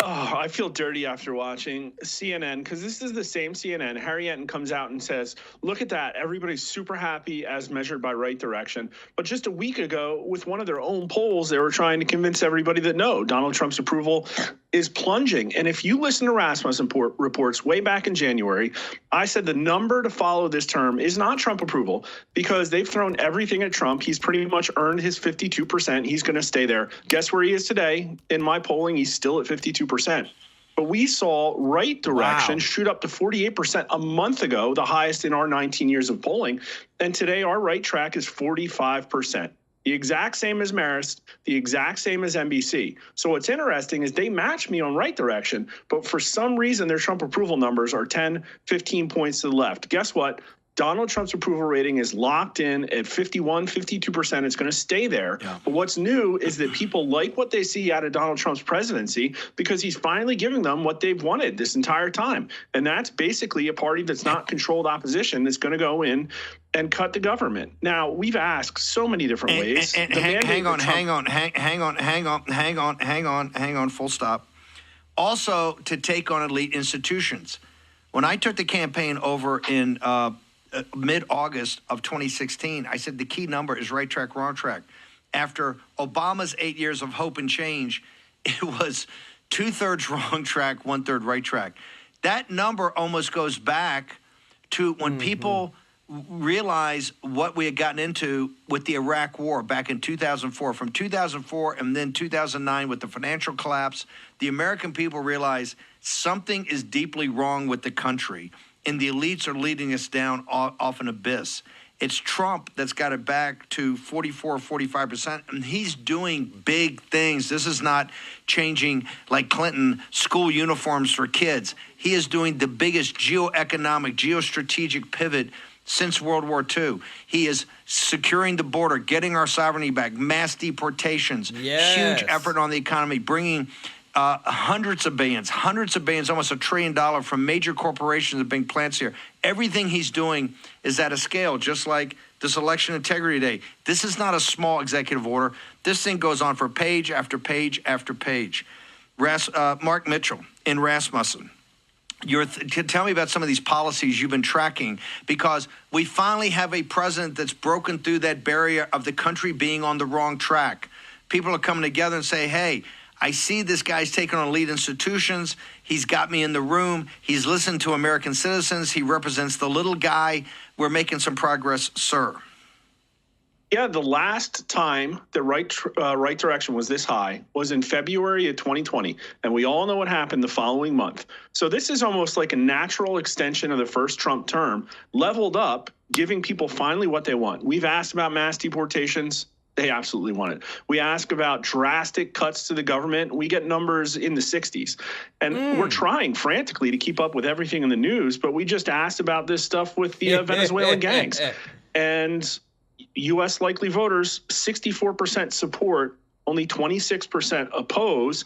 Oh, I feel dirty after watching CNN, because this is the same CNN. Harry Enton comes out and says, look at that. Everybody's super happy as measured by Right Direction. But just a week ago, with one of their own polls, they were trying to convince everybody that no, Donald Trump's approval is plunging. And if you listen to Rasmussen reports way back in January, I said the number to follow this term is not Trump approval, because they've thrown everything at Trump. He's pretty much earned his 52%. He's going to stay there. Guess where he is today? In my polling, he's still at 52%. But we saw Right Direction shoot up to 48% a month ago, the highest in our 19 years of polling. And today our right track is 45%. The exact same as Marist, the exact same as NBC. So what's interesting is they match me on Right Direction, but for some reason their Trump approval numbers are 10, 15 points to the left. Guess what? Donald Trump's approval rating is locked in at 51, 52%. It's going to stay there. Yeah. But what's new is that people like what they see out of Donald Trump's presidency, because he's finally giving them what they've wanted this entire time. And that's basically a party that's not controlled opposition that's going to go in and cut the government. Now, we've asked so many different ways. Hang on, full stop. Also, to take on elite institutions. When I took the campaign over in mid-August of 2016, I said the key number is right track, wrong track. After Obama's 8 years of hope and change, it was 2/3 wrong track, 1/3 right track. That number almost goes back to when people realize what we had gotten into with the Iraq war back in 2004. From 2004 and then 2009 with the financial collapse, the American people realized something is deeply wrong with the country, and the elites are leading us down off an abyss. It's Trump that's got it back to 44, 45%, and he's doing big things. This is not changing, like Clinton, school uniforms for kids. He is doing the biggest geoeconomic, geostrategic pivot since World War II. He is securing the border, getting our sovereignty back, mass deportations, huge effort on the economy, bringing hundreds of billions, almost $1 trillion from major corporations and big plants here. Everything he's doing is at a scale, just like this election integrity day. This is not a small executive order. This thing goes on for page after page after page. Mark Mitchell in Rasmussen. Tell me about some of these policies you've been tracking, because we finally have a president that's broken through that barrier of the country being on the wrong track. People are coming together and say, hey, I see this guy's taking on elite institutions. He's got me in the room. He's listened to American citizens. He represents the little guy. We're making some progress, sir. Yeah, the last time the right direction was this high was in February of 2020, and we all know what happened the following month. So this is almost like a natural extension of the first Trump term, leveled up, giving people finally what they want. We've asked about mass deportations. They absolutely want it. We ask about drastic cuts to the government. We get numbers in the 60s. And we're trying frantically to keep up with everything in the news, but we just asked about this stuff with the Venezuelan gangs. And U.S. likely voters, 64% support, only 26% oppose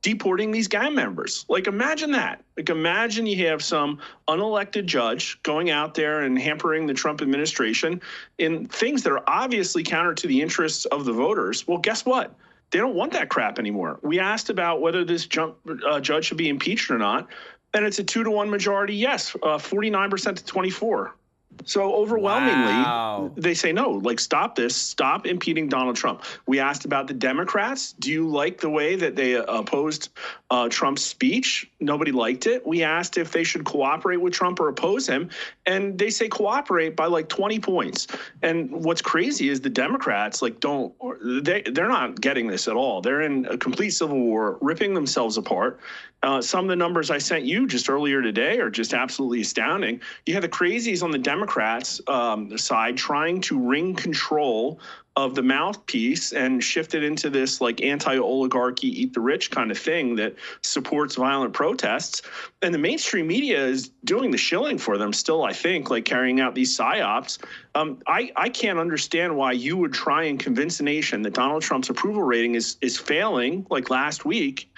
deporting these gang members. Like, imagine that. Like, imagine you have some unelected judge going out there and hampering the Trump administration in things that are obviously counter to the interests of the voters. Well, guess what? They don't want that crap anymore. We asked about whether this judge should be impeached or not, and it's a 2-to-1 majority yes, 49% to 24. So overwhelmingly, they say no, like, stop this, stop impeding Donald Trump. We asked about the Democrats. Do you like the way that they opposed Trump's speech? Nobody liked it. We asked if they should cooperate with Trump or oppose him, and they say cooperate by like 20 points. And what's crazy is the Democrats, like, they're not getting this at all. They're in a complete civil war, ripping themselves apart. Some of the numbers I sent you just earlier today are just absolutely astounding. You have the crazies on the Democrats side trying to wring control of the mouthpiece and shift it into this like anti-oligarchy, eat the rich kind of thing that supports violent protests. And the mainstream media is doing the shilling for them still, I think, like carrying out these psyops. I can't understand why you would try and convince the nation that Donald Trump's approval rating is failing. Like last week,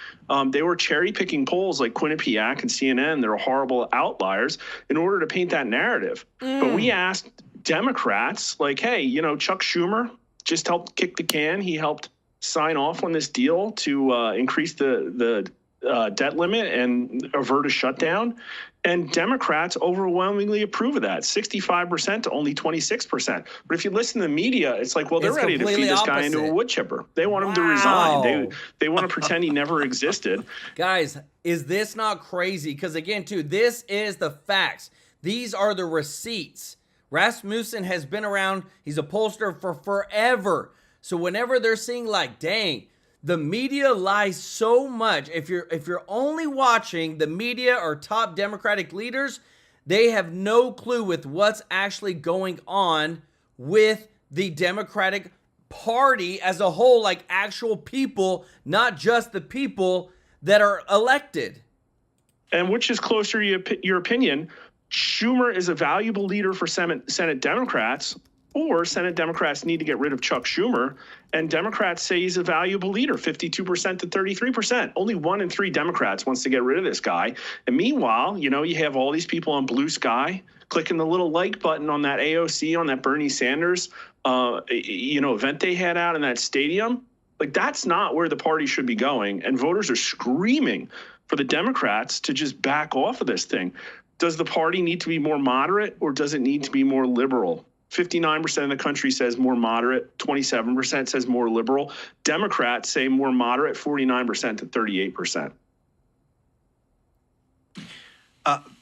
they were cherry picking polls like Quinnipiac and CNN. They're horrible outliers in order to paint that narrative. But we asked Democrats, like, hey, you know, Chuck Schumer just helped kick the can. He helped sign off on this deal to increase the debt limit and avert a shutdown. And Democrats overwhelmingly approve of that, 65% to only 26%. But if you listen to the media, it's like, well, they're ready to feed this guy into a wood chipper. They want him to resign. They want to pretend he never existed. Guys, is this not crazy? Because again, too, this is the facts. These are the receipts. Rasmussen has been around. He's a pollster for forever. So whenever they're seeing like, dang, the media lies so much. If you're only watching the media or top Democratic leaders, they have no clue with what's actually going on with the Democratic Party as a whole, like actual people, not just the people that are elected. And which is closer to your opinion? Schumer is a valuable leader for Senate Democrats, or Senate Democrats need to get rid of Chuck Schumer, and Democrats say he's a valuable leader, 52% to 33%. Only 1 in 3 Democrats wants to get rid of this guy. And meanwhile, you know, you have all these people on Blue Sky clicking the little like button on that AOC, on that Bernie Sanders, event they had out in that stadium. Like, that's not where the party should be going. And voters are screaming for the Democrats to just back off of this thing. Does the party need to be more moderate, or does it need to be more liberal? 59% of the country says more moderate, 27% says more liberal. Democrats say more moderate, 49% to 38%.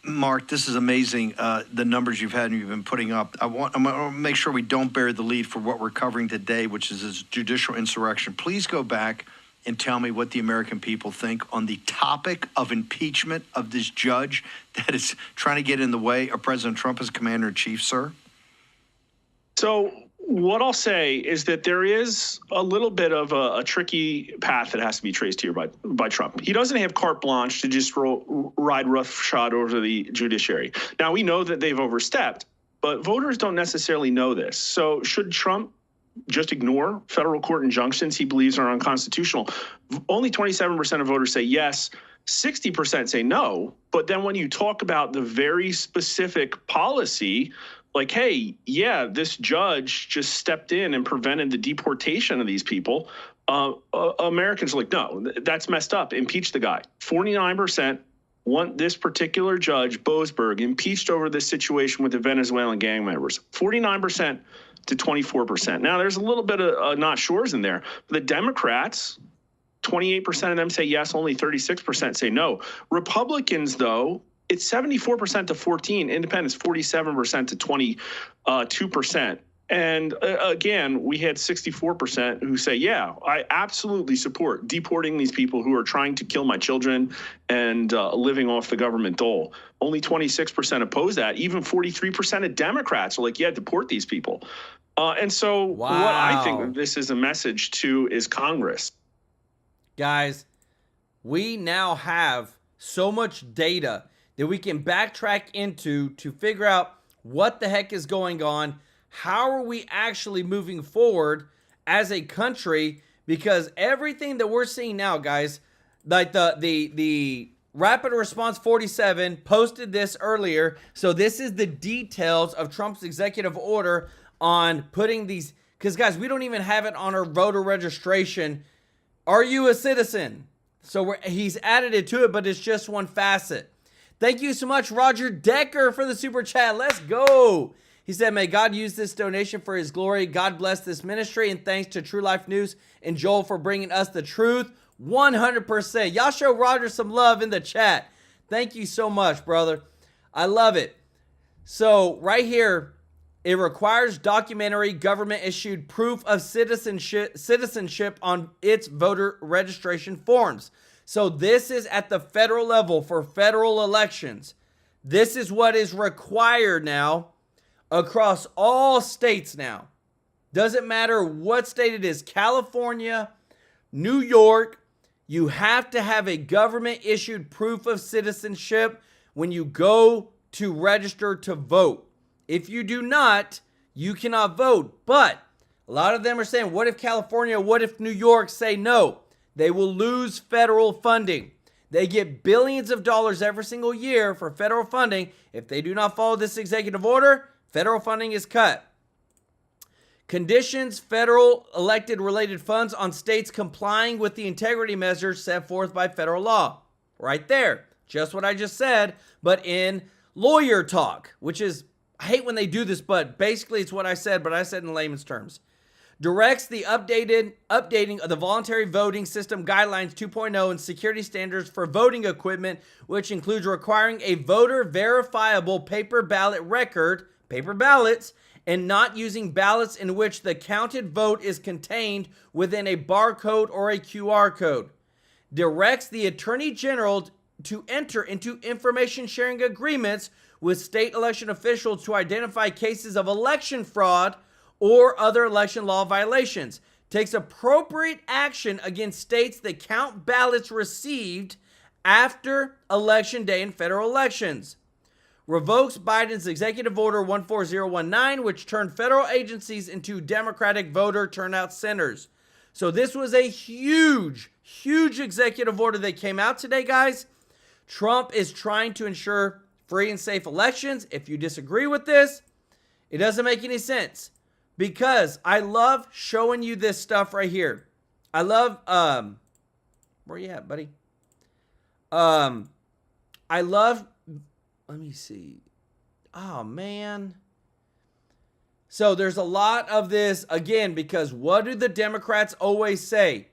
Mark, this is amazing, the numbers you've been putting up. I'm going to make sure we don't bury the lead for what we're covering today, which is this judicial insurrection. Please go back and tell me what the American people think on the topic of impeachment of this judge that is trying to get in the way of President Trump as commander-in-chief, sir. So what I'll say is that there is a little bit of a tricky path that has to be traced here by Trump. He doesn't have carte blanche to just ride roughshod over the judiciary. Now, we know that they've overstepped, but voters don't necessarily know this. So should Trump just ignore federal court injunctions he believes are unconstitutional? Only 27% of voters say yes. 60% say no. But then when you talk about the very specific policy, like, hey, yeah, this judge just stepped in and prevented the deportation of these people, Americans are like, no, that's messed up. Impeach the guy. 49% want this particular judge, Boasberg, impeached over this situation with the Venezuelan gang members. 49% to 24%. Now, there's a little bit of not sure's in there. The Democrats, 28% of them say yes, only 36% say no. Republicans, though, it's 74% to 14. Independents, 47% to 22%. And again, we had 64% who say, yeah, I absolutely support deporting these people who are trying to kill my children and living off the government dole. Only 26% oppose that. Even 43% of Democrats are like, yeah, deport these people. And so what I think this is a message to is Congress. Guys, we now have so much data that we can backtrack into to figure out what the heck is going on. How are we actually moving forward as a country? Because everything that we're seeing now, guys, like the Rapid Response 47 posted this earlier. So this is the details of Trump's executive order on putting these, because guys, we don't even have it on our voter registration. Are you a citizen? So he's added it to it, but it's just one facet. Thank you so much, Roger Decker, for the super chat. Let's go. He said, may God use this donation for his glory. God bless this ministry. And thanks to True Life News and Joel for bringing us the truth. 100%. Y'all show Roger some love in the chat. Thank you so much, brother. I love it. So right here, it requires documentary government-issued proof of citizenship on its voter registration forms. So this is at the federal level for federal elections. This is what is required now across all states now. Doesn't matter what state it is. California, New York, you have to have a government-issued proof of citizenship when you go to register to vote. If you do not, you cannot vote. But a lot of them are saying, what if California, what if New York say no? They will lose federal funding. They get billions of dollars every single year for federal funding. If they do not follow this executive order, federal funding is cut. Conditions federal elected related funds on states complying with the integrity measures set forth by federal law. Right there. Just what I just said, but in lawyer talk, which is, I hate when they do this, but basically it's what I said, but I said in layman's terms. Directs the updating of the voluntary voting system guidelines 2.0 and security standards for voting equipment, which includes requiring a voter verifiable paper ballot record, paper ballots, and not using ballots in which the counted vote is contained within a barcode or a QR code. Directs the Attorney General to enter into information sharing agreements with state election officials to identify cases of election fraud or other election law violations. Takes appropriate action against states that count ballots received after Election Day in federal elections. Revokes Biden's Executive Order 14019, which turned federal agencies into Democratic voter turnout centers. So this was a huge, huge executive order that came out today, guys. Trump is trying to ensure free and safe elections. If you disagree with this, it doesn't make any sense. Because I love showing you this stuff right here. I love, where you at, buddy? I love, let me see. Oh, man. So there's a lot of this, again, because what do the Democrats always say?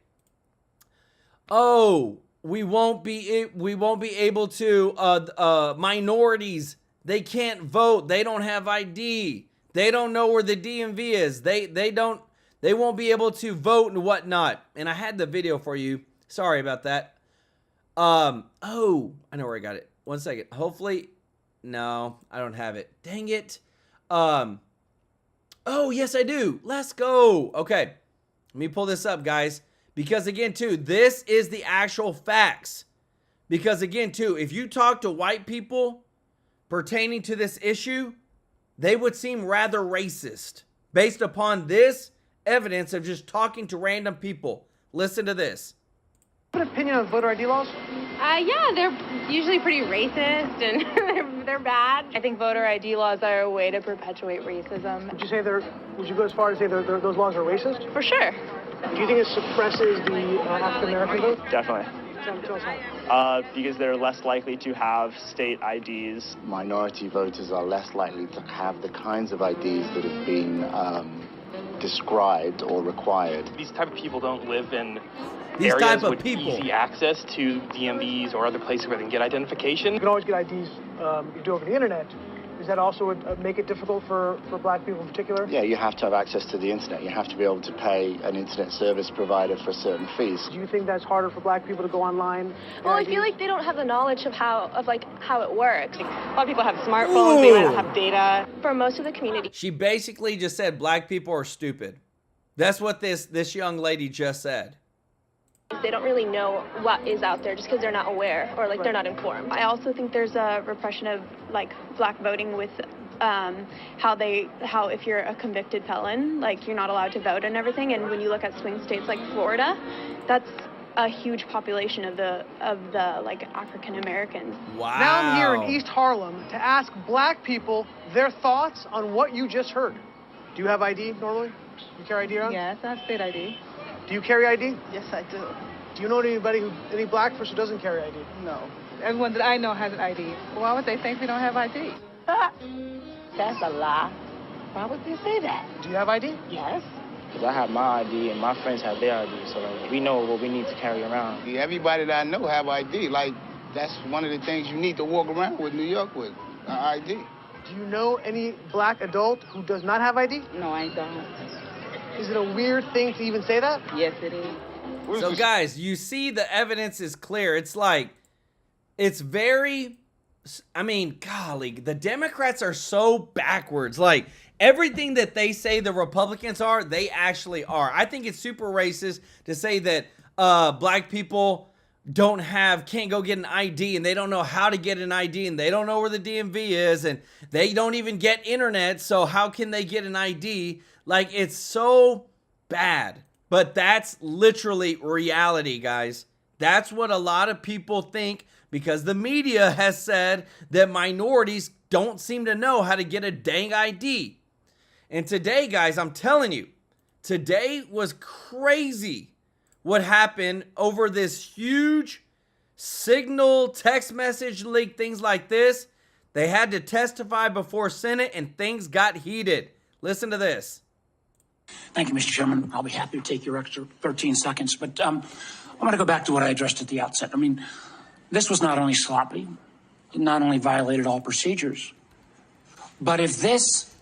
Oh, we won't be able to, minorities, they can't vote. They don't have ID. They don't know where the DMV is. They won't be able to vote and whatnot. And I had the video for you. Sorry about that. Oh, I know where I got it. 1 second. Hopefully, no, I don't have it. Dang it. Oh, yes, I do. Let's go. Okay. Let me pull this up, guys. Because again, too, this is the actual facts. Because again, too, if you talk to white people pertaining to this issue, they would seem rather racist based upon this evidence of just talking to random people. Listen to this. What opinion on voter ID laws? Yeah, they're usually pretty racist and they're bad. I think voter ID laws are a way to perpetuate racism. Would you go as far as say those laws are racist? For sure. Do you think it suppresses the African American vote? Definitely. Tell us how. Because they're less likely to have state IDs. Minority voters are less likely to have the kinds of IDs that have been described or required. These type of people don't live in These areas type of with people. easy access to DMVs or other places where they can get identification. You can always get IDs you do over the internet. Does that also make it difficult for black people in particular? Yeah, you have to have access to the internet. You have to be able to pay an internet service provider for certain fees. Do you think that's harder for black people to go online? Well, I feel like they don't have the knowledge of how it works. A lot of people have smartphones, they might not have data. For most of the community. She basically just said black people are stupid. That's what this young lady just said. They don't really know what is out there just because they're not aware or they're not informed. I also think there's a repression of black voting with how if you're a convicted felon, you're not allowed to vote and everything. And when you look at swing states like Florida, that's a huge population of the African Americans. Wow. Now I'm here in East Harlem to ask black people their thoughts on what you just heard. Do you have ID normally? You carry ID around? Yes, I have state ID. Do you carry ID? Yes, I do. Do you know any black person who doesn't carry ID? No. Everyone that I know has an ID. Why would they think we don't have ID? That's a lie. Why would they say that? Do you have ID? Yes. Because I have my ID and my friends have their ID, so we know what we need to carry around. Everybody that I know have ID. That's one of the things you need to walk around with New York with, ID. Do you know any black adult who does not have ID? No, I don't. Is it a weird thing to even say that? Yes, it is. So guys, you see the evidence is clear. It's very, golly, the Democrats are so backwards. Everything that they say the Republicans are, they actually are. I think it's super racist to say that black people can't go get an ID and they don't know how to get an ID and they don't know where the DMV is and they don't even get internet, so how can they get an ID? It's so bad. But that's literally reality, guys. That's what a lot of people think because the media has said that minorities don't seem to know how to get a dang ID. And today, guys, I'm telling you, today was crazy what happened over this huge signal, text message leak, things like this. They had to testify before Senate and things got heated. Listen to this. Thank you, Mr. Chairman. I'll be happy to take your extra 13 seconds. But I'm going to go back to what I addressed at the outset. This was not only sloppy, it not only violated all procedures, but if this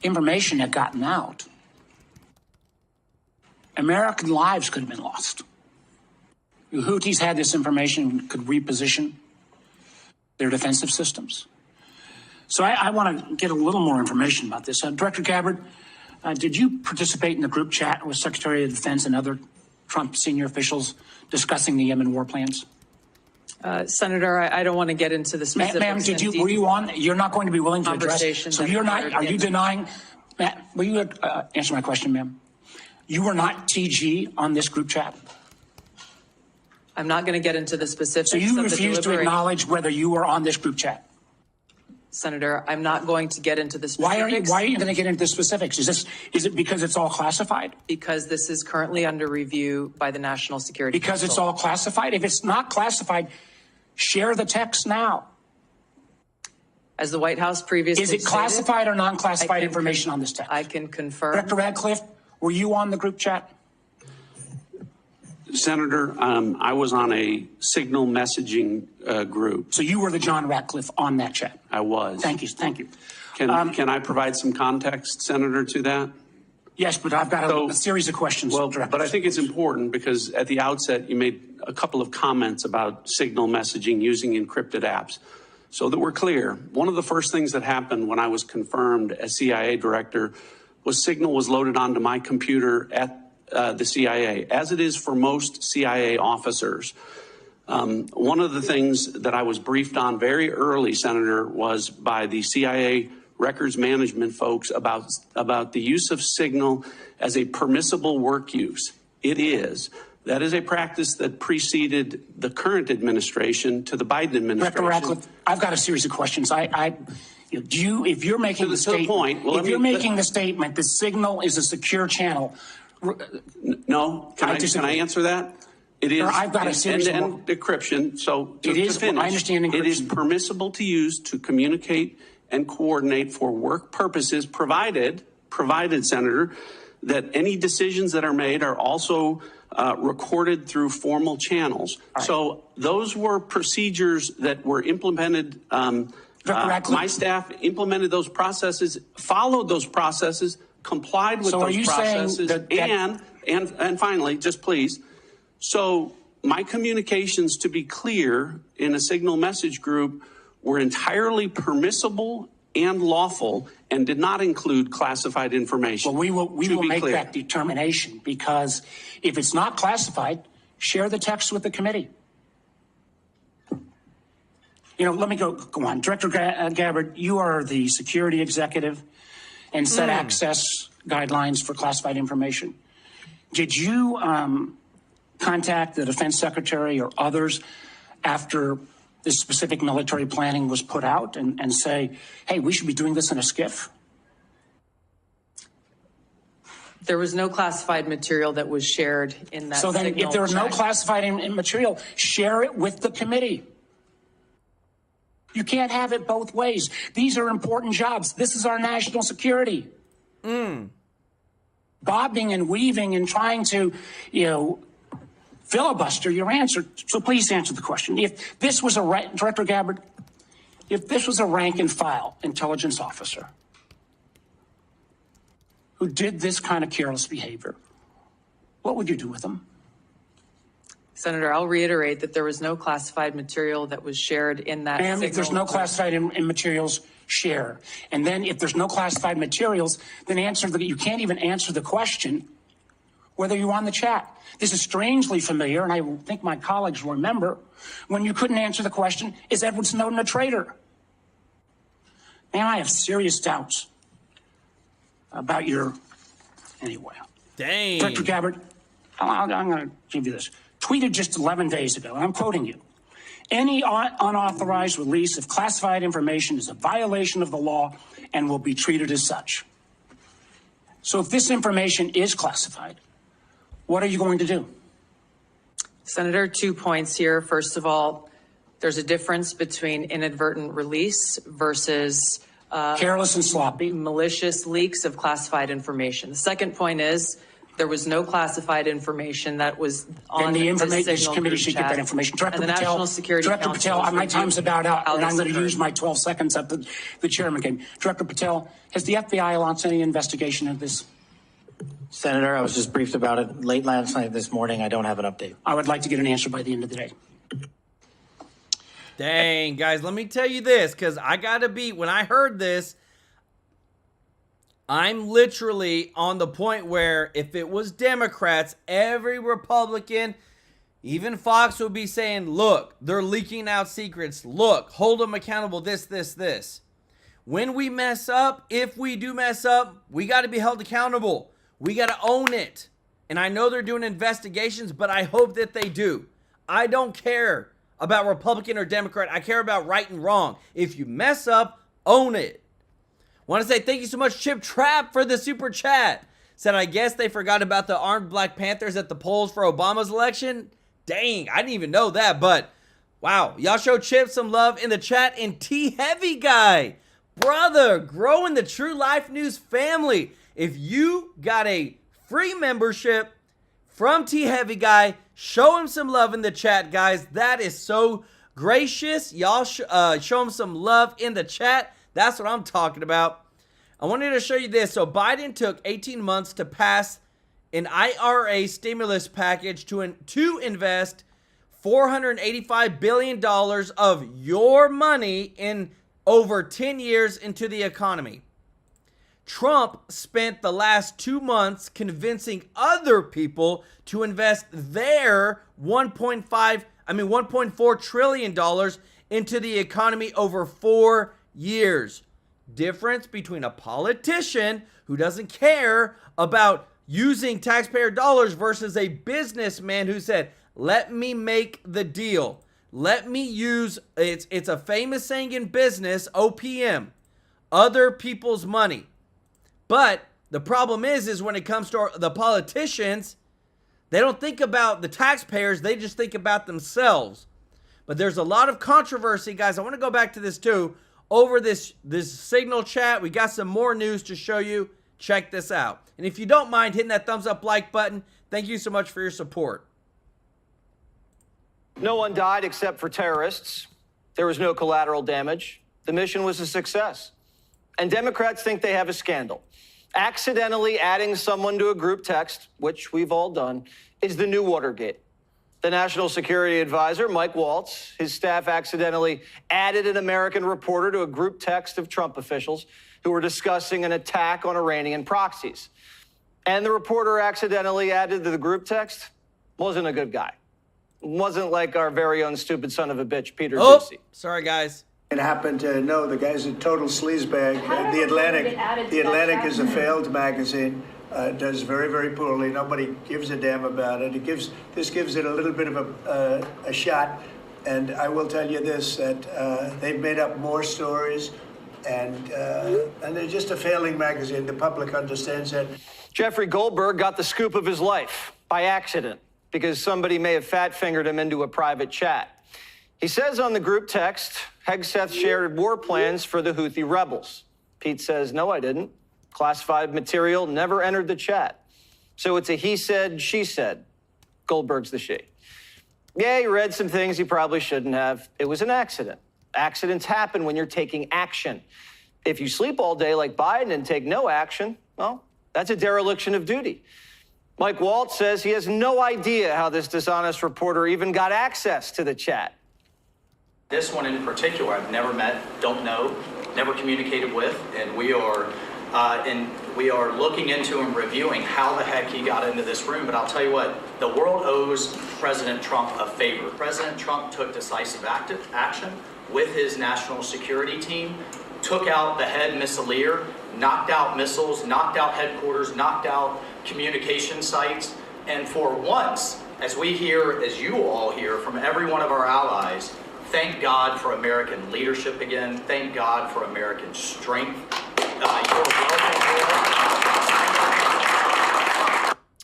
information had gotten out, American lives could have been lost. The Houthis had this information, could reposition their defensive systems. So I want to get a little more information about this. Director Gabbard, did you participate in the group chat with Secretary of Defense and other Trump senior officials discussing the Yemen war plans? Senator, I don't want to get into the specifics. Ma'am, were you on? You're not going to be willing to address. So you're not. Are you denying? Matt, will you answer my question, ma'am? You were not TG on this group chat. I'm not going to get into the specifics. So you refuse to acknowledge whether you were on this group chat. Senator, I'm not going to get into the Why specifics. are you going to get into the specifics? Is it because it's all classified? Because this is currently under review by the National Security Council. Because it's all classified? If it's not classified, share the text now. As the White House previously stated, is it classified or non-classified information on this text? I can confirm. Director Radcliffe, were you on the group chat? Senator, I was on a signal messaging group. So you were the John Ratcliffe on that chat? I was. Thank you. Thank you. Can I provide some context, Senator, to that? Yes, but I've got a series of questions. Well, but I think it's important because at the outset you made a couple of comments about signal messaging using encrypted apps. So that we're clear, one of the first things that happened when I was confirmed as CIA director was signal was loaded onto my computer at the CIA, as it is for most CIA officers. One of the things that I was briefed on very early, Senator, was by the CIA records management folks about the use of Signal as a permissible work use. It is. That is a practice that preceded the current administration to the Biden administration. Director Ratcliffe, I've got a series of questions. If you're making the statement, making the statement that Signal is a secure channel, no, can I answer that? It is. I've got a series of end-to-end decryption. So it is. To finish, I understand encryption. It is permissible to use to communicate and coordinate for work purposes, provided, Senator, that any decisions that are made are also recorded through formal channels. Right. So those were procedures that were implemented. My staff implemented those processes, followed those processes, complied with those processes, and finally, just please. So my communications, to be clear, in a Signal message group were entirely permissible and lawful and did not include classified information. Well, we will make that determination, because if it's not classified, share the text with the committee. Let me go on. Director Gabbard, you are the security executive and set access guidelines for classified information. Did you contact the defense secretary or others after this specific military planning was put out and say, hey, we should be doing this in a skiff? There was no classified material that was shared in that. So then if there was no classified material, share it with the committee. You can't have it both ways. These are important jobs. This is our national security. Bobbing and weaving and trying to, filibuster your answer. So please answer the question. If this was Director Gabbard, if this was a rank and file intelligence officer who did this kind of careless behavior, what would you do with them? Senator, I'll reiterate that there was no classified material that was shared in that. Ma'am, if there's no classified materials, share. And then if there's no classified materials, then you can't even answer the question whether you're on the chat. This is strangely familiar, and I think my colleagues will remember, when you couldn't answer the question, is Edward Snowden a traitor? Man, I have serious doubts about anyway. Dang. Director Gabbard, I'm going to give you this. Tweeted just 11 days ago, and I'm quoting you. Any unauthorized release of classified information is a violation of the law and will be treated as such. So if this information is classified, what are you going to do? Senator, 2 points here. First of all, there's a difference between inadvertent release versus careless and sloppy, malicious leaks of classified information. The second point is there was no classified information that was on the information committee should get that information. Director Patel, my time's about out, and I'm going to use my 12 seconds up the chairman game. Director Patel, has the FBI launched any investigation of this? Senator, I was just briefed about it late last night, this morning. I don't have an update. I would like to get an answer by the end of the day. Dang, guys, let me tell you this, because when I heard this, I'm literally on the point where if it was Democrats, every Republican, even Fox would be saying, look, they're leaking out secrets. Look, hold them accountable, this. When we mess up, if we do mess up, we got to be held accountable. We got to own it. And I know they're doing investigations, but I hope that they do. I don't care about Republican or Democrat. I care about right and wrong. If you mess up, own it. Want to say thank you so much, Chip Trapp, for the super chat. Said, I guess they forgot about the armed Black Panthers at the polls for Obama's election. Dang, I didn't even know that, but wow. Y'all show Chip some love in the chat. And T Heavy Guy, brother, growing the True Life News family. If you got a free membership from T Heavy Guy, show him some love in the chat, guys. That is so gracious. Y'all show him some love in the chat. That's what I'm talking about. I wanted to show you this. So Biden took 18 months to pass an IRA stimulus package to invest $485 billion of your money in over 10 years into the economy. Trump spent the last 2 months convincing other people to invest their $1.4 trillion into the economy over 4 years. difference between a politician who doesn't care about using taxpayer dollars versus a businessman who said, let me make the deal. Let me use, it's a famous saying in business, OPM, other people's money. But the problem is when it comes to the politicians, they don't think about the taxpayers, they just think about themselves. But there's a lot of controversy, guys. I want to go back to this too. Over this Signal chat, we got some more news to show you. Check this out. And if you don't mind hitting that thumbs up like button, thank you so much for your support. No one died except for terrorists. There was no collateral damage. The mission was a success. And Democrats think they have a scandal. Accidentally adding someone to a group text, which we've all done, is the new Watergate. The National Security Advisor, Mike Waltz, his staff accidentally added an American reporter to a group text of Trump officials who were discussing an attack on Iranian proxies. And the reporter accidentally added to the group text wasn't a good guy. Wasn't like our very own stupid son of a bitch, Peter Doocy. Sorry, guys. And happen to know the guy's a total sleazebag. The Atlantic is a failed magazine. Does very, very poorly. Nobody gives a damn about it. This gives it a little bit of a shot. And I will tell you this, that they've made up more stories, and they're just a failing magazine. The public understands that. Jeffrey Goldberg got the scoop of his life by accident because somebody may have fat-fingered him into a private chat. He says on the group text, Hegseth shared war plans for the Houthi rebels. Pete says, no, I didn't. Classified material never entered the chat. So it's a he said, she said. Goldberg's the she. Yeah, he read some things he probably shouldn't have. It was an accident. Accidents happen when you're taking action. If you sleep all day like Biden and take no action, well, that's a dereliction of duty. Mike Waltz says he has no idea how this dishonest reporter even got access to the chat. This one in particular, I've never met, don't know, never communicated with, and we are looking into and reviewing how the heck he got into this room. But I'll tell you what, the world owes President Trump a favor. President Trump took decisive action with his national security team, took out the head missileer, knocked out missiles, knocked out headquarters, knocked out communication sites. And for once, as we hear, as you all hear from every one of our allies, thank God for American leadership again. Thank God for American strength. You're welcome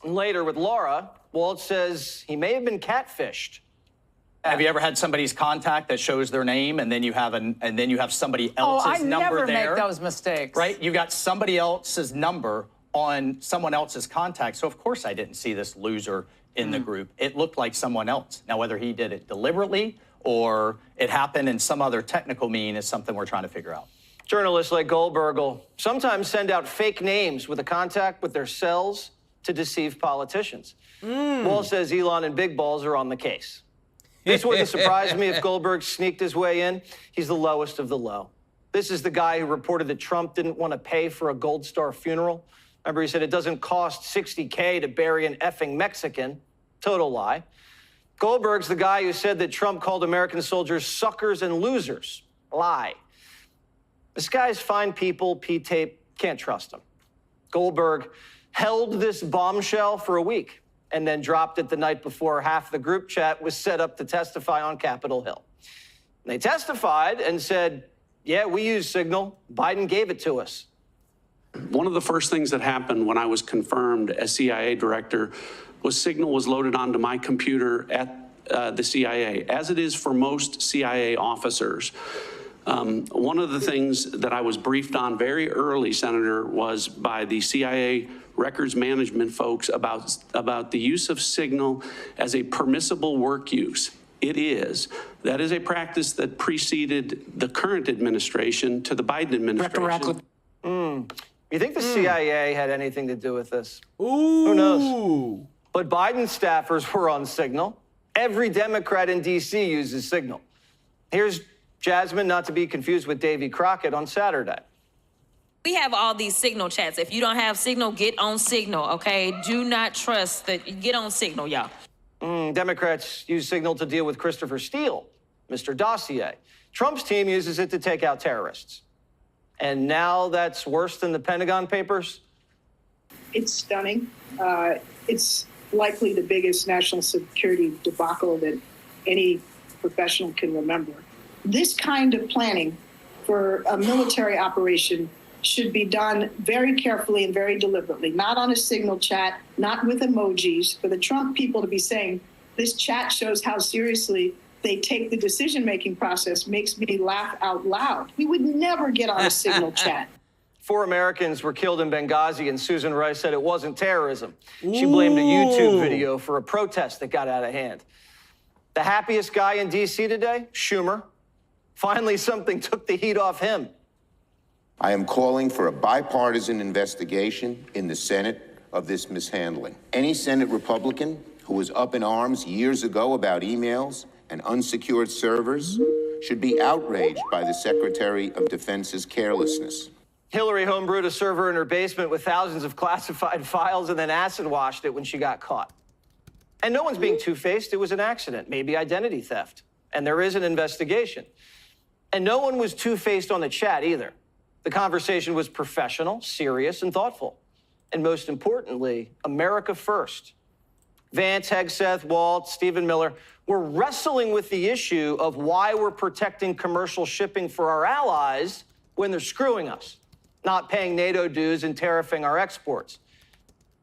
here. Later with Laura, Walt says he may have been catfished. Have you ever had somebody's contact that shows their name and then you have somebody else's number there? I never make those mistakes. Right? You got somebody else's number on someone else's contact. So of course I didn't see this loser in the group. It looked like someone else. Now whether he did it deliberately or it happened in some other technical mean is something we're trying to figure out. Journalists like Goldberg will sometimes send out fake names with a contact with their cells to deceive politicians. Wall says Elon and Big Balls are on the case. This wouldn't surprise me if Goldberg sneaked his way in. He's the lowest of the low. This is the guy who reported that Trump didn't want to pay for a Gold Star funeral. Remember, he said it doesn't cost $60K to bury an effing Mexican. Total lie. Goldberg's the guy who said that Trump called American soldiers suckers and losers. Lie. This guy's fine people, P-tape, can't trust him. Goldberg held this bombshell for a week and then dropped it the night before half the group chat was set up to testify on Capitol Hill. And they testified and said, yeah, we use Signal. Biden gave it to us. One of the first things that happened when I was confirmed as CIA director was Signal was loaded onto my computer at the CIA, as it is for most CIA officers. One of the things that I was briefed on very early, Senator, was by the CIA records management folks about the use of Signal as a permissible work use. It is. That is a practice that preceded the current administration to the Biden administration. You think the CIA had anything to do with this? Who knows? But Biden staffers were on Signal. Every Democrat in D.C. uses Signal. Here's Jasmine, not to be confused with Davy Crockett, on Saturday. We have all these Signal chats. If you don't have Signal, get on Signal, okay? Do not trust that. Get on Signal, y'all. Democrats use Signal to deal with Christopher Steele, Mr. Dossier. Trump's team uses it to take out terrorists. And now that's worse than the Pentagon Papers? It's stunning. It's likely the biggest national security debacle that any professional can remember. This kind of planning for a military operation should be done very carefully and very deliberately, not on a signal chat, not with emojis. For the Trump people to be saying, this chat shows how seriously they take the decision-making process makes me laugh out loud. We would never get on a signal chat. 4 Americans were killed in Benghazi, and Susan Rice said it wasn't terrorism. She blamed a YouTube video for a protest that got out of hand. The happiest guy in D.C. today, Schumer. Finally, something took the heat off him. I am calling for a bipartisan investigation in the Senate of this mishandling. Any Senate Republican who was up in arms years ago about emails and unsecured servers should be outraged by the Secretary of Defense's carelessness. Hillary homebrewed a server in her basement with thousands of classified files and then acid washed it when she got caught. And no one's being two-faced. It was an accident, maybe identity theft. And there is an investigation. And no one was two-faced on the chat either. The conversation was professional, serious, and thoughtful. And most importantly, America first. Vance, Hegseth, Walt, Stephen Miller were wrestling with the issue of why we're protecting commercial shipping for our allies when they're screwing us, not paying NATO dues and tariffing our exports.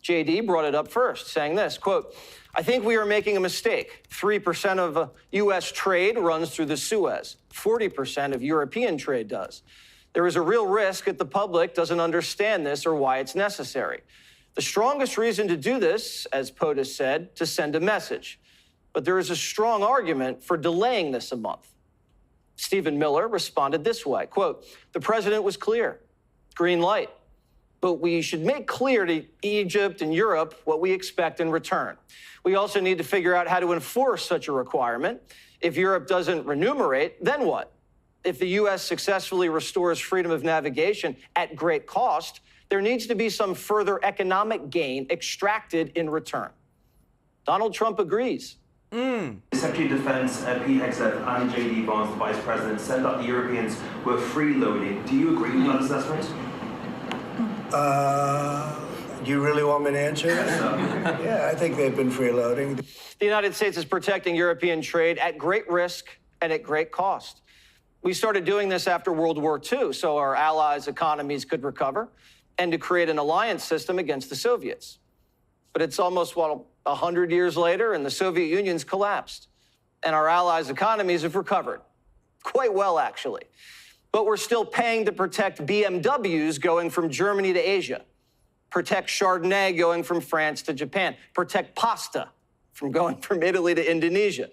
JD brought it up first, saying this, quote, I think we are making a mistake. 3% of U.S. trade runs through the Suez. 40% of European trade does. There is a real risk that the public doesn't understand this or why it's necessary. The strongest reason to do this, as POTUS said, to send a message. But there is a strong argument for delaying this a month. Stephen Miller responded this way, quote, the president was clear, green light. But we should make clear to Egypt and Europe what we expect in return. We also need to figure out how to enforce such a requirement. If Europe doesn't remunerate, then what? If the U.S. successfully restores freedom of navigation at great cost, there needs to be some further economic gain extracted in return. Donald Trump agrees. Secretary of Defense Pete Hegseth and J.D. Vance, the Vice President, said that the Europeans were freeloading. Do you agree with that assessment? Do you really want me to answer that? Yeah, I think they've been freeloading. The United States is protecting European trade at great risk and at great cost. We started doing this after World War II so our allies' economies could recover and to create an alliance system against the Soviets. But it's almost, 100 years later, and the Soviet Union's collapsed. And our allies' economies have recovered. Quite well, actually. But we're still paying to protect BMWs going from Germany to Asia, protect Chardonnay going from France to Japan, protect pasta from going from Italy to Indonesia.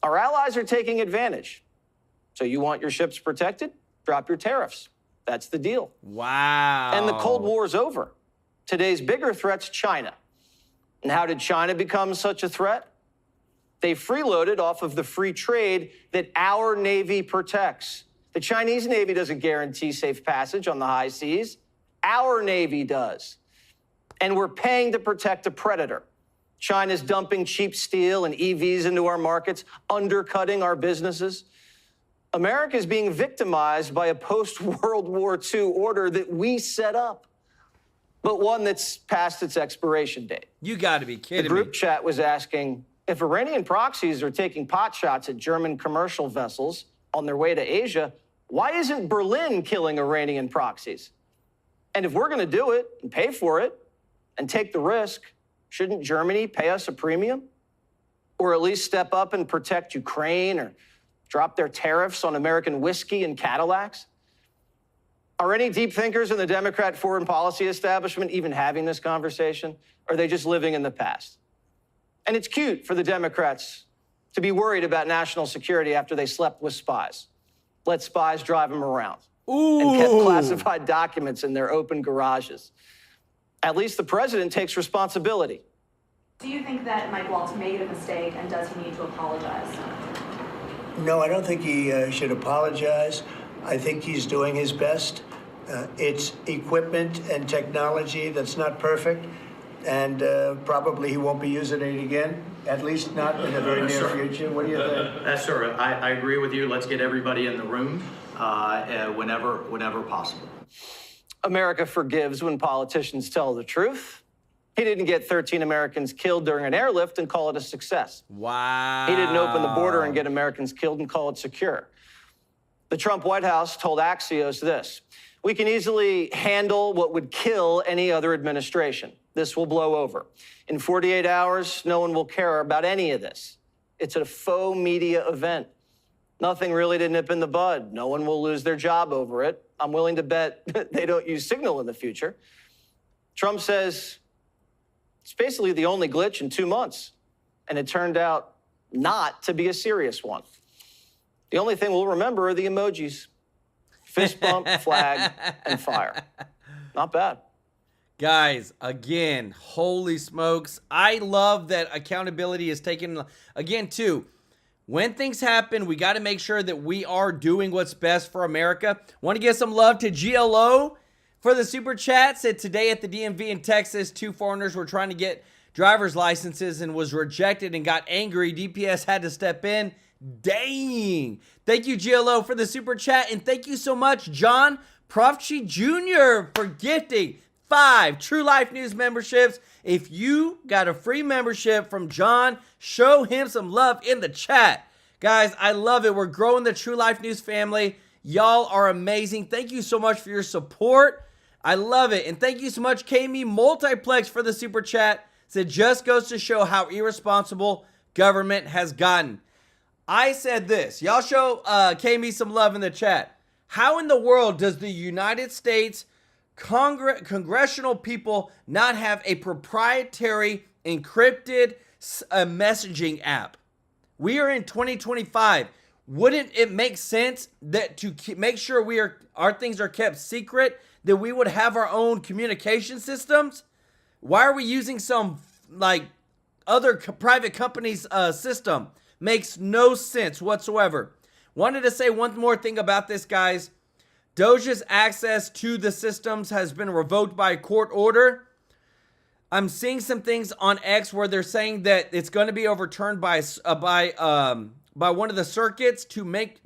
Our allies are taking advantage. So you want your ships protected? Drop your tariffs. That's the deal. Wow. And the Cold War's over. Today's bigger threat's China. And how did China become such a threat? They freeloaded off of the free trade that our Navy protects. The Chinese Navy doesn't guarantee safe passage on the high seas. Our Navy does. And we're paying to protect a predator. China's dumping cheap steel and EVs into our markets, undercutting our businesses. America is being victimized by a post-World War II order that we set up, but one that's past its expiration date. You got to be kidding me. The group chat was asking, if Iranian proxies are taking pot shots at German commercial vessels on their way to Asia, why isn't Berlin killing Iranian proxies? And if we're going to do it and pay for it and take the risk, shouldn't Germany pay us a premium? Or at least step up and protect Ukraine or drop their tariffs on American whiskey and Cadillacs? Are any deep thinkers in the Democrat foreign policy establishment even having this conversation? Or are they just living in the past? And it's cute for the Democrats to be worried about national security after they slept with spies, let spies drive them around, and kept classified documents in their open garages. At least the president takes responsibility. Do you think that Mike Waltz made a mistake, and does he need to apologize? No, I don't think he should apologize. I think he's doing his best. It's equipment and technology that's not perfect, and probably he won't be using it again, at least not in the very near future. What do you think? Sir, I agree with you. Let's get everybody in the room. whenever possible. America forgives when politicians tell the truth. He didn't get 13 Americans killed during an airlift and call it a success. Wow. He didn't open the border and get Americans killed and call it secure. The Trump White House told Axios this: "We can easily handle what would kill any other administration. This will blow over. In 48 hours, no one will care about any of this. It's a faux media event. Nothing really to nip in the bud. No one will lose their job over it. I'm willing to bet they don't use Signal in the future." Trump says it's basically the only glitch in 2 months, and it turned out not to be a serious one. The only thing we'll remember are the emojis: fist bump, flag, and fire. Not bad. Guys, again, holy smokes. I love that accountability is taken. Again, too, when things happen, we got to make sure that we are doing what's best for America. Want to give some love to GLO for the super chat. Said today at the DMV in Texas, 2 foreigners were trying to get driver's licenses and was rejected and got angry. DPS had to step in. Dang. Thank you, GLO, for the super chat. And thank you so much, John Profchi Jr., for gifting 5 True Life News memberships. If you got a free membership from John, show him some love in the chat. Guys, I love it. We're growing the True Life News family. Y'all are amazing. Thank you so much for your support. I love it. And thank you so much, KME Multiplex, for the super chat. It just goes to show how irresponsible government has gotten. I said this. Y'all show KME some love in the chat. How in the world does the United States congressional people not have a proprietary encrypted messaging app? We are in 2025. Wouldn't it make sense that to make sure our things are kept secret, that we would have our own communication systems? Why are we using some other private company's system? Makes no sense whatsoever. Wanted to say one more thing about this, guys. Doge's access to the systems has been revoked by a court order. I'm seeing some things on X where they're saying that it's going to be overturned by one of the circuits to make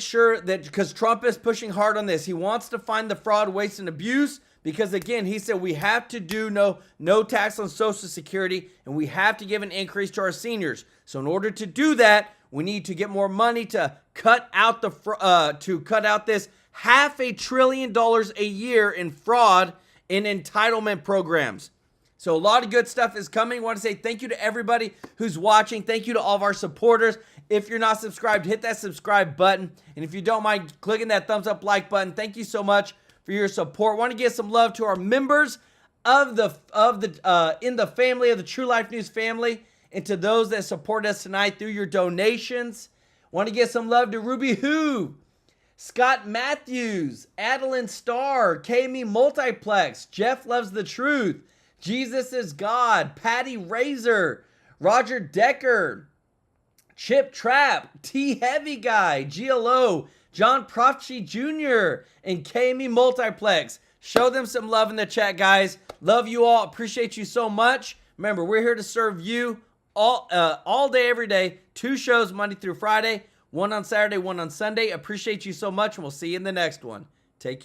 sure that, because Trump is pushing hard on this, he wants to find the fraud, waste, and abuse. Because again, he said we have to do no tax on Social Security, and we have to give an increase to our seniors. So in order to do that, we need to get more money to cut out this $500 billion a year in fraud in entitlement programs. So a lot of good stuff is coming. I want to say thank you to everybody who's watching. Thank you to all of our supporters. If you're not subscribed, hit that subscribe button. And if you don't mind clicking that thumbs up like button, thank you so much for your support. Want to give some love to our members in the family of the True Life News family, and to those that support us tonight through your donations. Want to give some love to Ruby Who, Scott Matthews, Adeline Starr, KME Multiplex, Jeff Loves the Truth, Jesus is God, Patty Razor, Roger Decker, Chip Trap, T Heavy Guy, GLO, John Profchi Jr., and KME Multiplex. Show them some love in the chat, guys. Love you all. Appreciate you so much. Remember, we're here to serve you all day, every day. 2 shows Monday through Friday. 1 on Saturday, 1 on Sunday. Appreciate you so much, and we'll see you in the next one. Take care.